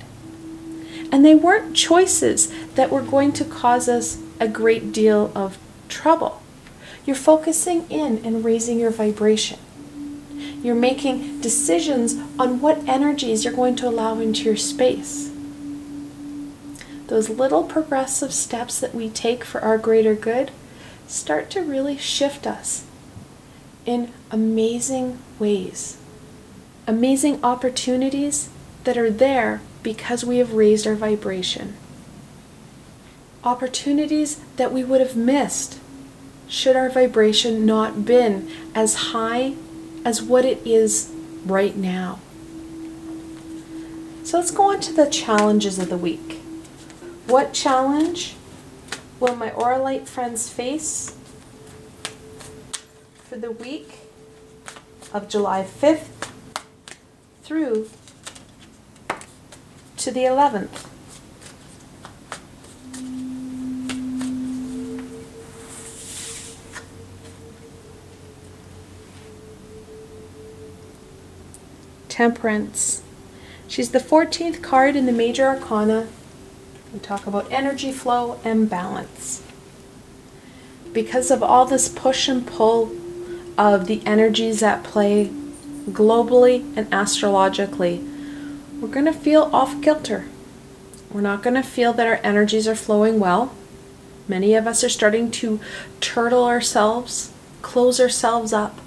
And they weren't choices that were going to cause us a great deal of trouble. You're focusing in and raising your vibration. You're making decisions on what energies you're going to allow into your space. Those little progressive steps that we take for our greater good start to really shift us in amazing ways. Amazing opportunities that are there because we have raised our vibration. Opportunities that we would have missed should our vibration not been as high as what it is right now. So let's go on to the challenges of the week. What challenge will my Auralite friends face for the week of July 5th through to the 11th? Temperance. She's the 14th card in the major arcana. We talk about energy flow and balance. Because of all this push and pull of the energies at play globally and astrologically, we're going to feel off kilter. We're not going to feel that our energies are flowing well. Many of us are starting to turtle ourselves, close ourselves up,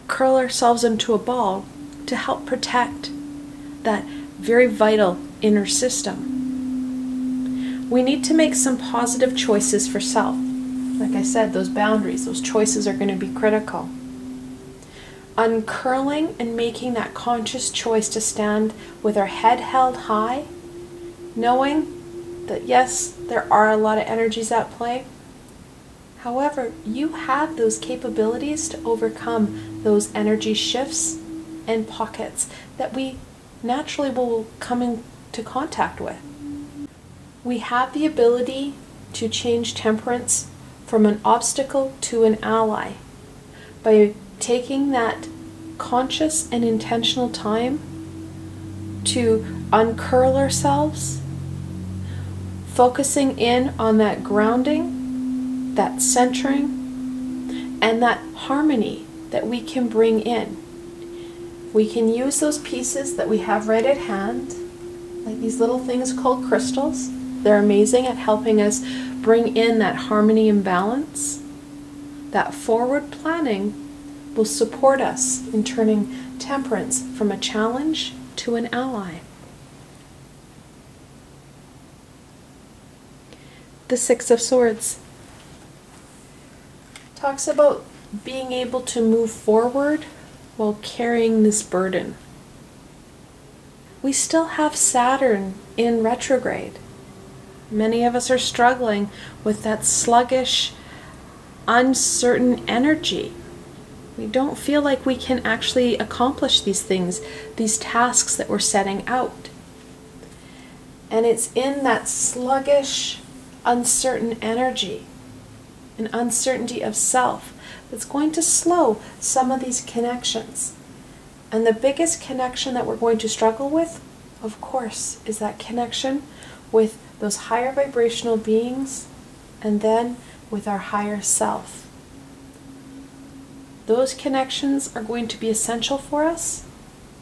curl ourselves into a ball to help protect that very vital inner system. We need to make some positive choices for self. Like I said, those boundaries, those choices are going to be critical. Uncurling and making that conscious choice to stand with our head held high, knowing that yes, there are a lot of energies at play. However, you have those capabilities to overcome those energy shifts and pockets that we naturally will come into contact with. We have the ability to change temperance from an obstacle to an ally by taking that conscious and intentional time to uncurl ourselves, focusing in on that grounding, that centering, and that harmony that we can bring in. We can use those pieces that we have right at hand, like these little things called crystals. They're amazing at helping us bring in that harmony and balance. That forward planning will support us in turning temperance from a challenge to an ally. The Six of Swords talks about being able to move forward while carrying this burden. We still have Saturn in retrograde. Many of us are struggling with that sluggish, uncertain energy. We don't feel like we can actually accomplish these things, these tasks that we're setting out. And it's in that sluggish, uncertain energy, an uncertainty of self, that's going to slow some of these connections. And the biggest connection that we're going to struggle with, of course, is that connection with those higher vibrational beings and then with our higher self. Those connections are going to be essential for us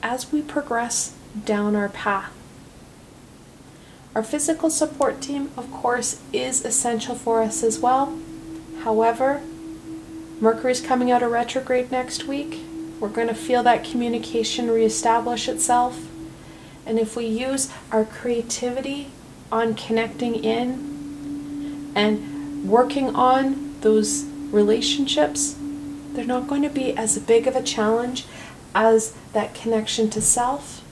as we progress down our path. Our physical support team, of course, is essential for us as well. However, Mercury's coming out of retrograde next week. We're going to feel that communication reestablish itself. And if we use our creativity on connecting in and working on those relationships, they're not going to be as big of a challenge as that connection to self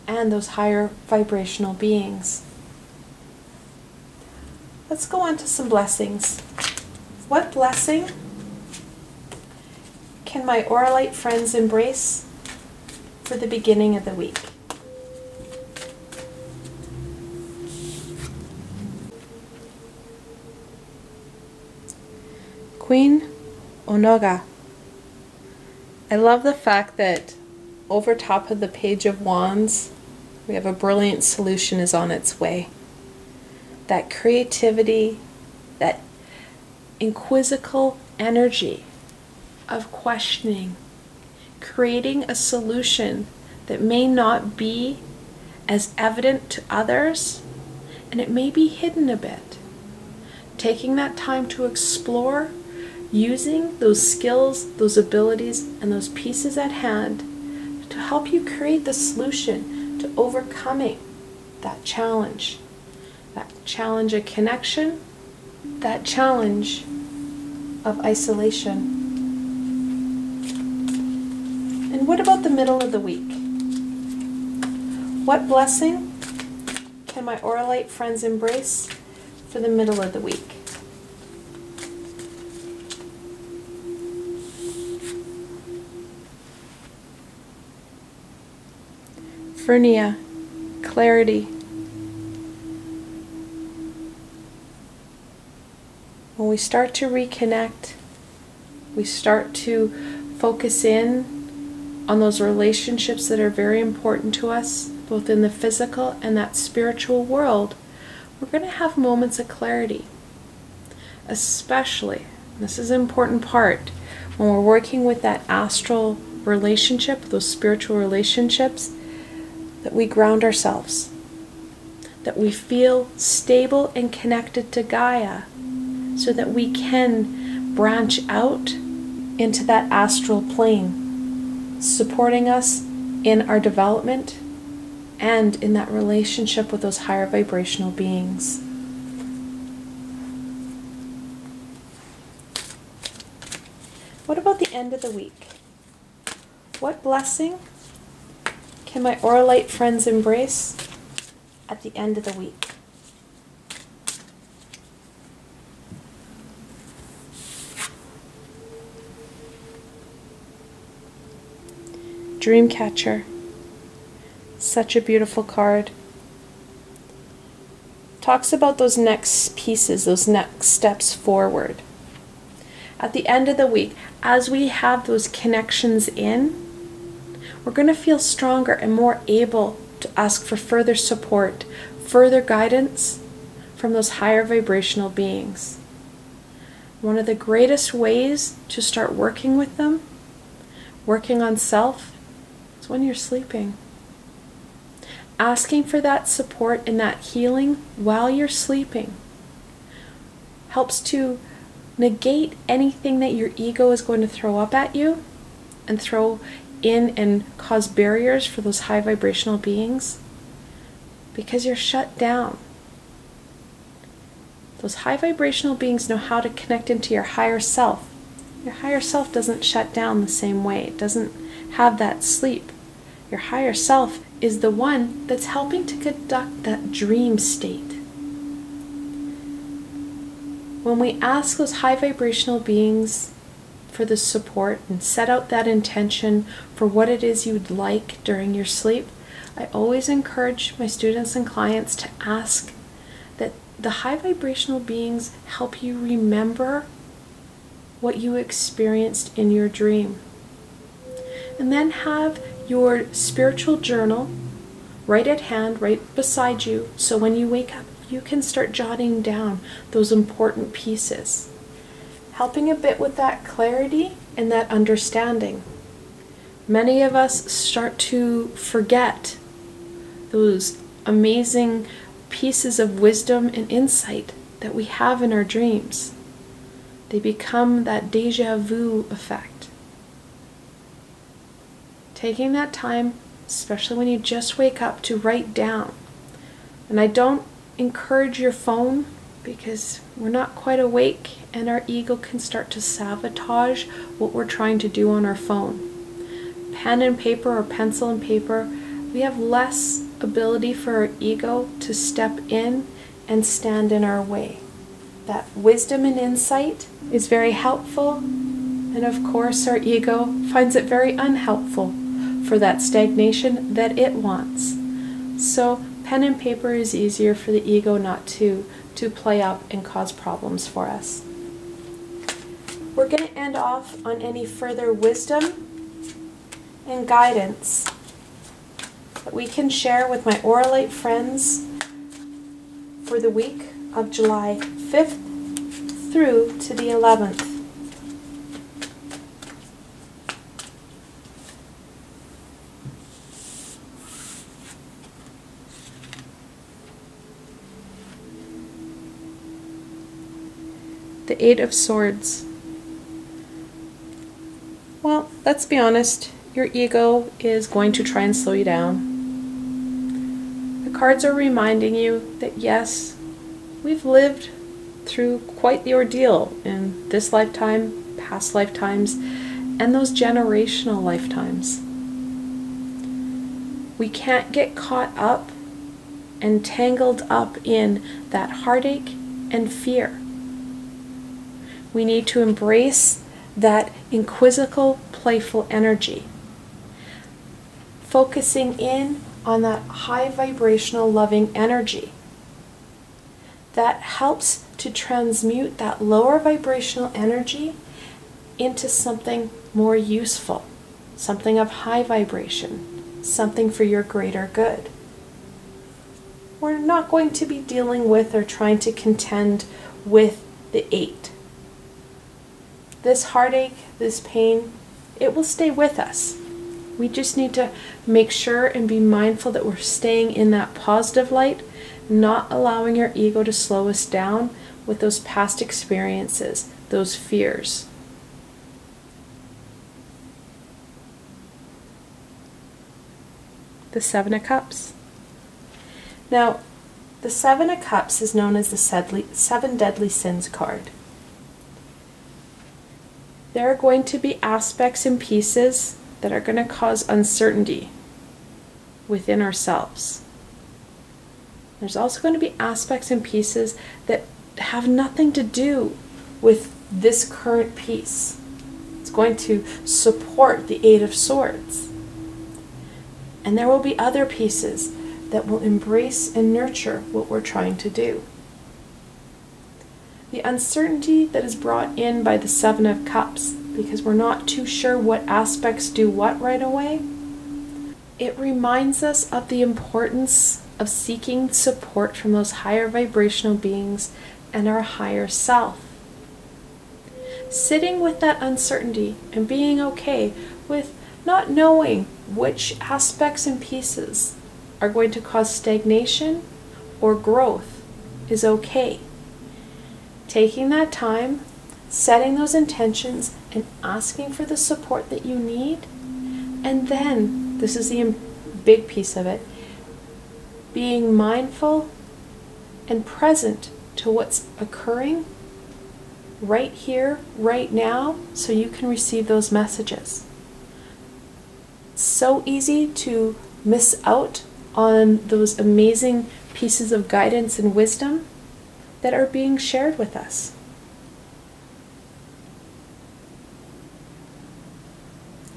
and those higher vibrational beings. Let's go on to some blessings. What blessing can my Auralite friends embrace for the beginning of the week? Queen Onoga. I love the fact that over top of the Page of Wands, we have a brilliant solution is on its way. That creativity, that inquisical energy of questioning, creating a solution that may not be as evident to others, and it may be hidden a bit. Taking that time to explore, using those skills, those abilities, and those pieces at hand to help you create the solution to overcoming that challenge of connection, that challenge of isolation. And what about the middle of the week? What blessing can my Auralite friends embrace for the middle of the week? Vernia, clarity. When we start to reconnect, we start to focus in on those relationships that are very important to us, both in the physical and that spiritual world, we're going to have moments of clarity. Especially, this is an important part, when we're working with that astral relationship, those spiritual relationships, that we ground ourselves, that we feel stable and connected to Gaia, so that we can branch out into that astral plane, supporting us in our development and in that relationship with those higher vibrational beings. What about the end of the week? What blessing can my Auralite friends embrace at the end of the week? Dreamcatcher. Such a beautiful card. Talks about those next pieces, those next steps forward. At the end of the week, as we have those connections in, we're going to feel stronger and more able to ask for further support, further guidance from those higher vibrational beings. One of the greatest ways to start working with them, working on self, is when you're sleeping. Asking for that support and that healing while you're sleeping helps to negate anything that your ego is going to throw up at you and throw in and cause barriers for those high vibrational beings, because you're shut down. Those high vibrational beings know how to connect into your higher self. Your higher self doesn't shut down the same way. It doesn't have that sleep. Your higher self is the one that's helping to conduct that dream state. When we ask those high vibrational beings for the support and set out that intention for what it is you'd like during your sleep, I always encourage my students and clients to ask that the high vibrational beings help you remember what you experienced in your dream. And then have your spiritual journal right at hand, right beside you, so when you wake up, you can start jotting down those important pieces, helping a bit with that clarity and that understanding. Many of us start to forget those amazing pieces of wisdom and insight that we have in our dreams. They become that déjà vu effect. Taking that time, especially when you just wake up, to write down. And I don't encourage your phone, because we're not quite awake and our ego can start to sabotage what we're trying to do on our phone. Pen and paper or pencil and paper, we have less ability for our ego to step in and stand in our way. That wisdom and insight is very helpful, and of course our ego finds it very unhelpful for that stagnation that it wants. So pen and paper is easier for the ego not to play up and cause problems for us. We're going to end off on any further wisdom and guidance that we can share with my Auralite friends for the week of July 5th through to the 11th. The Eight of Swords. Well, let's be honest, your ego is going to try and slow you down. The cards are reminding you that yes, we've lived through quite the ordeal in this lifetime, past lifetimes, and those generational lifetimes. We can't get caught up and tangled up in that heartache and fear. We need to embrace that inquisitive, playful energy, focusing in on that high vibrational loving energy that helps to transmute that lower vibrational energy into something more useful, something of high vibration, something for your greater good. We're not going to be dealing with or trying to contend with the eight. This heartache, this pain, it will stay with us. We just need to make sure and be mindful that we're staying in that positive light, not allowing our ego to slow us down with those past experiences, those fears. The Seven of Cups. Now, the Seven of Cups is known as the Seven Deadly Sins card. There are going to be aspects and pieces that are going to cause uncertainty within ourselves. There's also going to be aspects and pieces that have nothing to do with this current piece. It's going to support the Eight of Swords. And there will be other pieces that will embrace and nurture what we're trying to do. The uncertainty that is brought in by the Seven of Cups, because we're not too sure what aspects do what right away, it reminds us of the importance of seeking support from those higher vibrational beings and our higher self. Sitting with that uncertainty and being okay with not knowing which aspects and pieces are going to cause stagnation or growth is okay. Taking that time, setting those intentions, and asking for the support that you need, and then, this is the big piece of it, being mindful and present to what's occurring right here, right now, so you can receive those messages. It's so easy to miss out on those amazing pieces of guidance and wisdom that are being shared with us.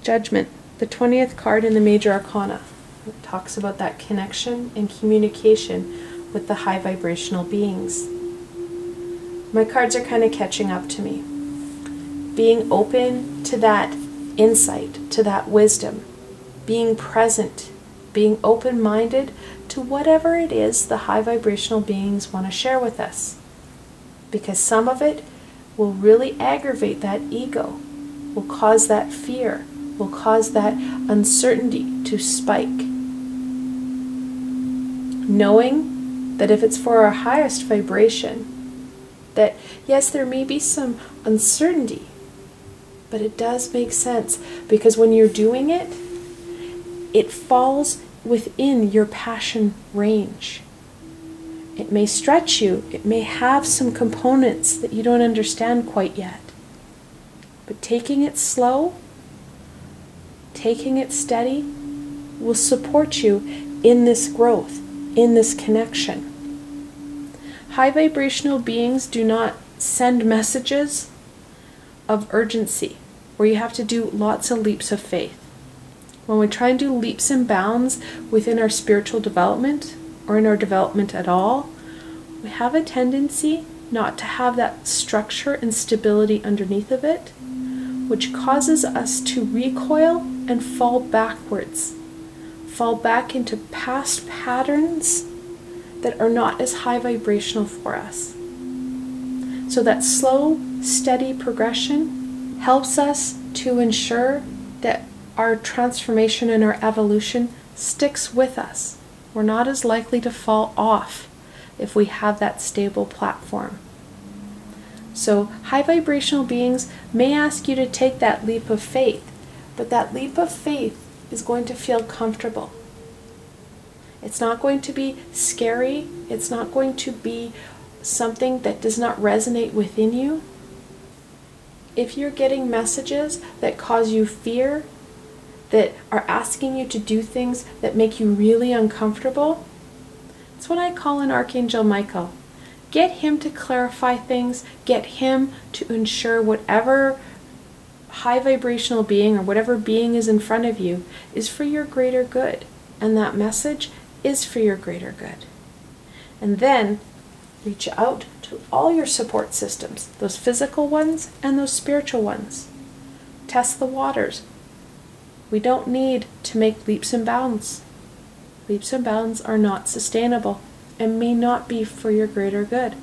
Judgment, the 20th card in the Major Arcana. It talks about that connection and communication with the high vibrational beings. My cards are kind of catching up to me. Being open to that insight, to that wisdom, being present, being open-minded to whatever it is the high vibrational beings want to share with us. Because some of it will really aggravate that ego, will cause that fear, will cause that uncertainty to spike. Knowing that if it's for our highest vibration, that yes, there may be some uncertainty, but it does make sense, because when you're doing it, it falls within your passion range. It may stretch you, it may have some components that you don't understand quite yet, but taking it slow, taking it steady, will support you in this growth, in this connection. High vibrational beings do not send messages of urgency, where you have to do lots of leaps of faith. When we try and do leaps and bounds within our spiritual development, or in our development at all, we have a tendency not to have that structure and stability underneath of it, which causes us to recoil and fall backwards, fall back into past patterns that are not as high vibrational for us. So that slow, steady progression helps us to ensure that our transformation and our evolution sticks with us. We're not as likely to fall off if we have that stable platform. So high vibrational beings may ask you to take that leap of faith, but that leap of faith is going to feel comfortable. It's not going to be scary. It's not going to be something that does not resonate within you. If you're getting messages that cause you fear, that are asking you to do things that make you really uncomfortable, it's what I call an Archangel Michael. Get him to clarify things, get him to ensure whatever high vibrational being or whatever being is in front of you is for your greater good, and that message is for your greater good. And then reach out to all your support systems, those physical ones and those spiritual ones. Test the waters. We don't need to make leaps and bounds. Leaps and bounds are not sustainable and may not be for your greater good.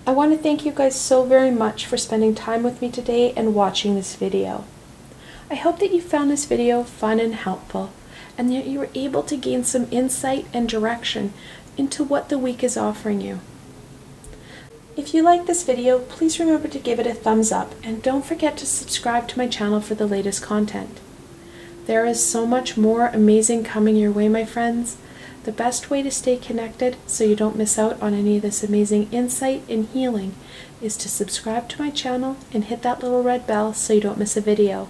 I want to thank you guys so very much for spending time with me today and watching this video. I hope that you found this video fun and helpful, and that you were able to gain some insight and direction into what the week is offering you. If you like this video, please remember to give it a thumbs up and don't forget to subscribe to my channel for the latest content. There is so much more amazing coming your way, my friends. The best way to stay connected so you don't miss out on any of this amazing insight and healing is to subscribe to my channel and hit that little red bell so you don't miss a video.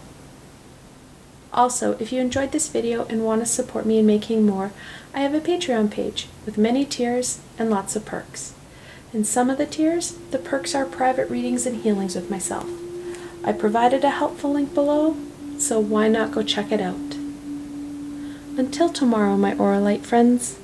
Also, if you enjoyed this video and want to support me in making more, I have a Patreon page with many tiers and lots of perks. In some of the tiers, the perks are private readings and healings with myself. I provided a helpful link below, so why not go check it out? Until tomorrow, my Auralite friends.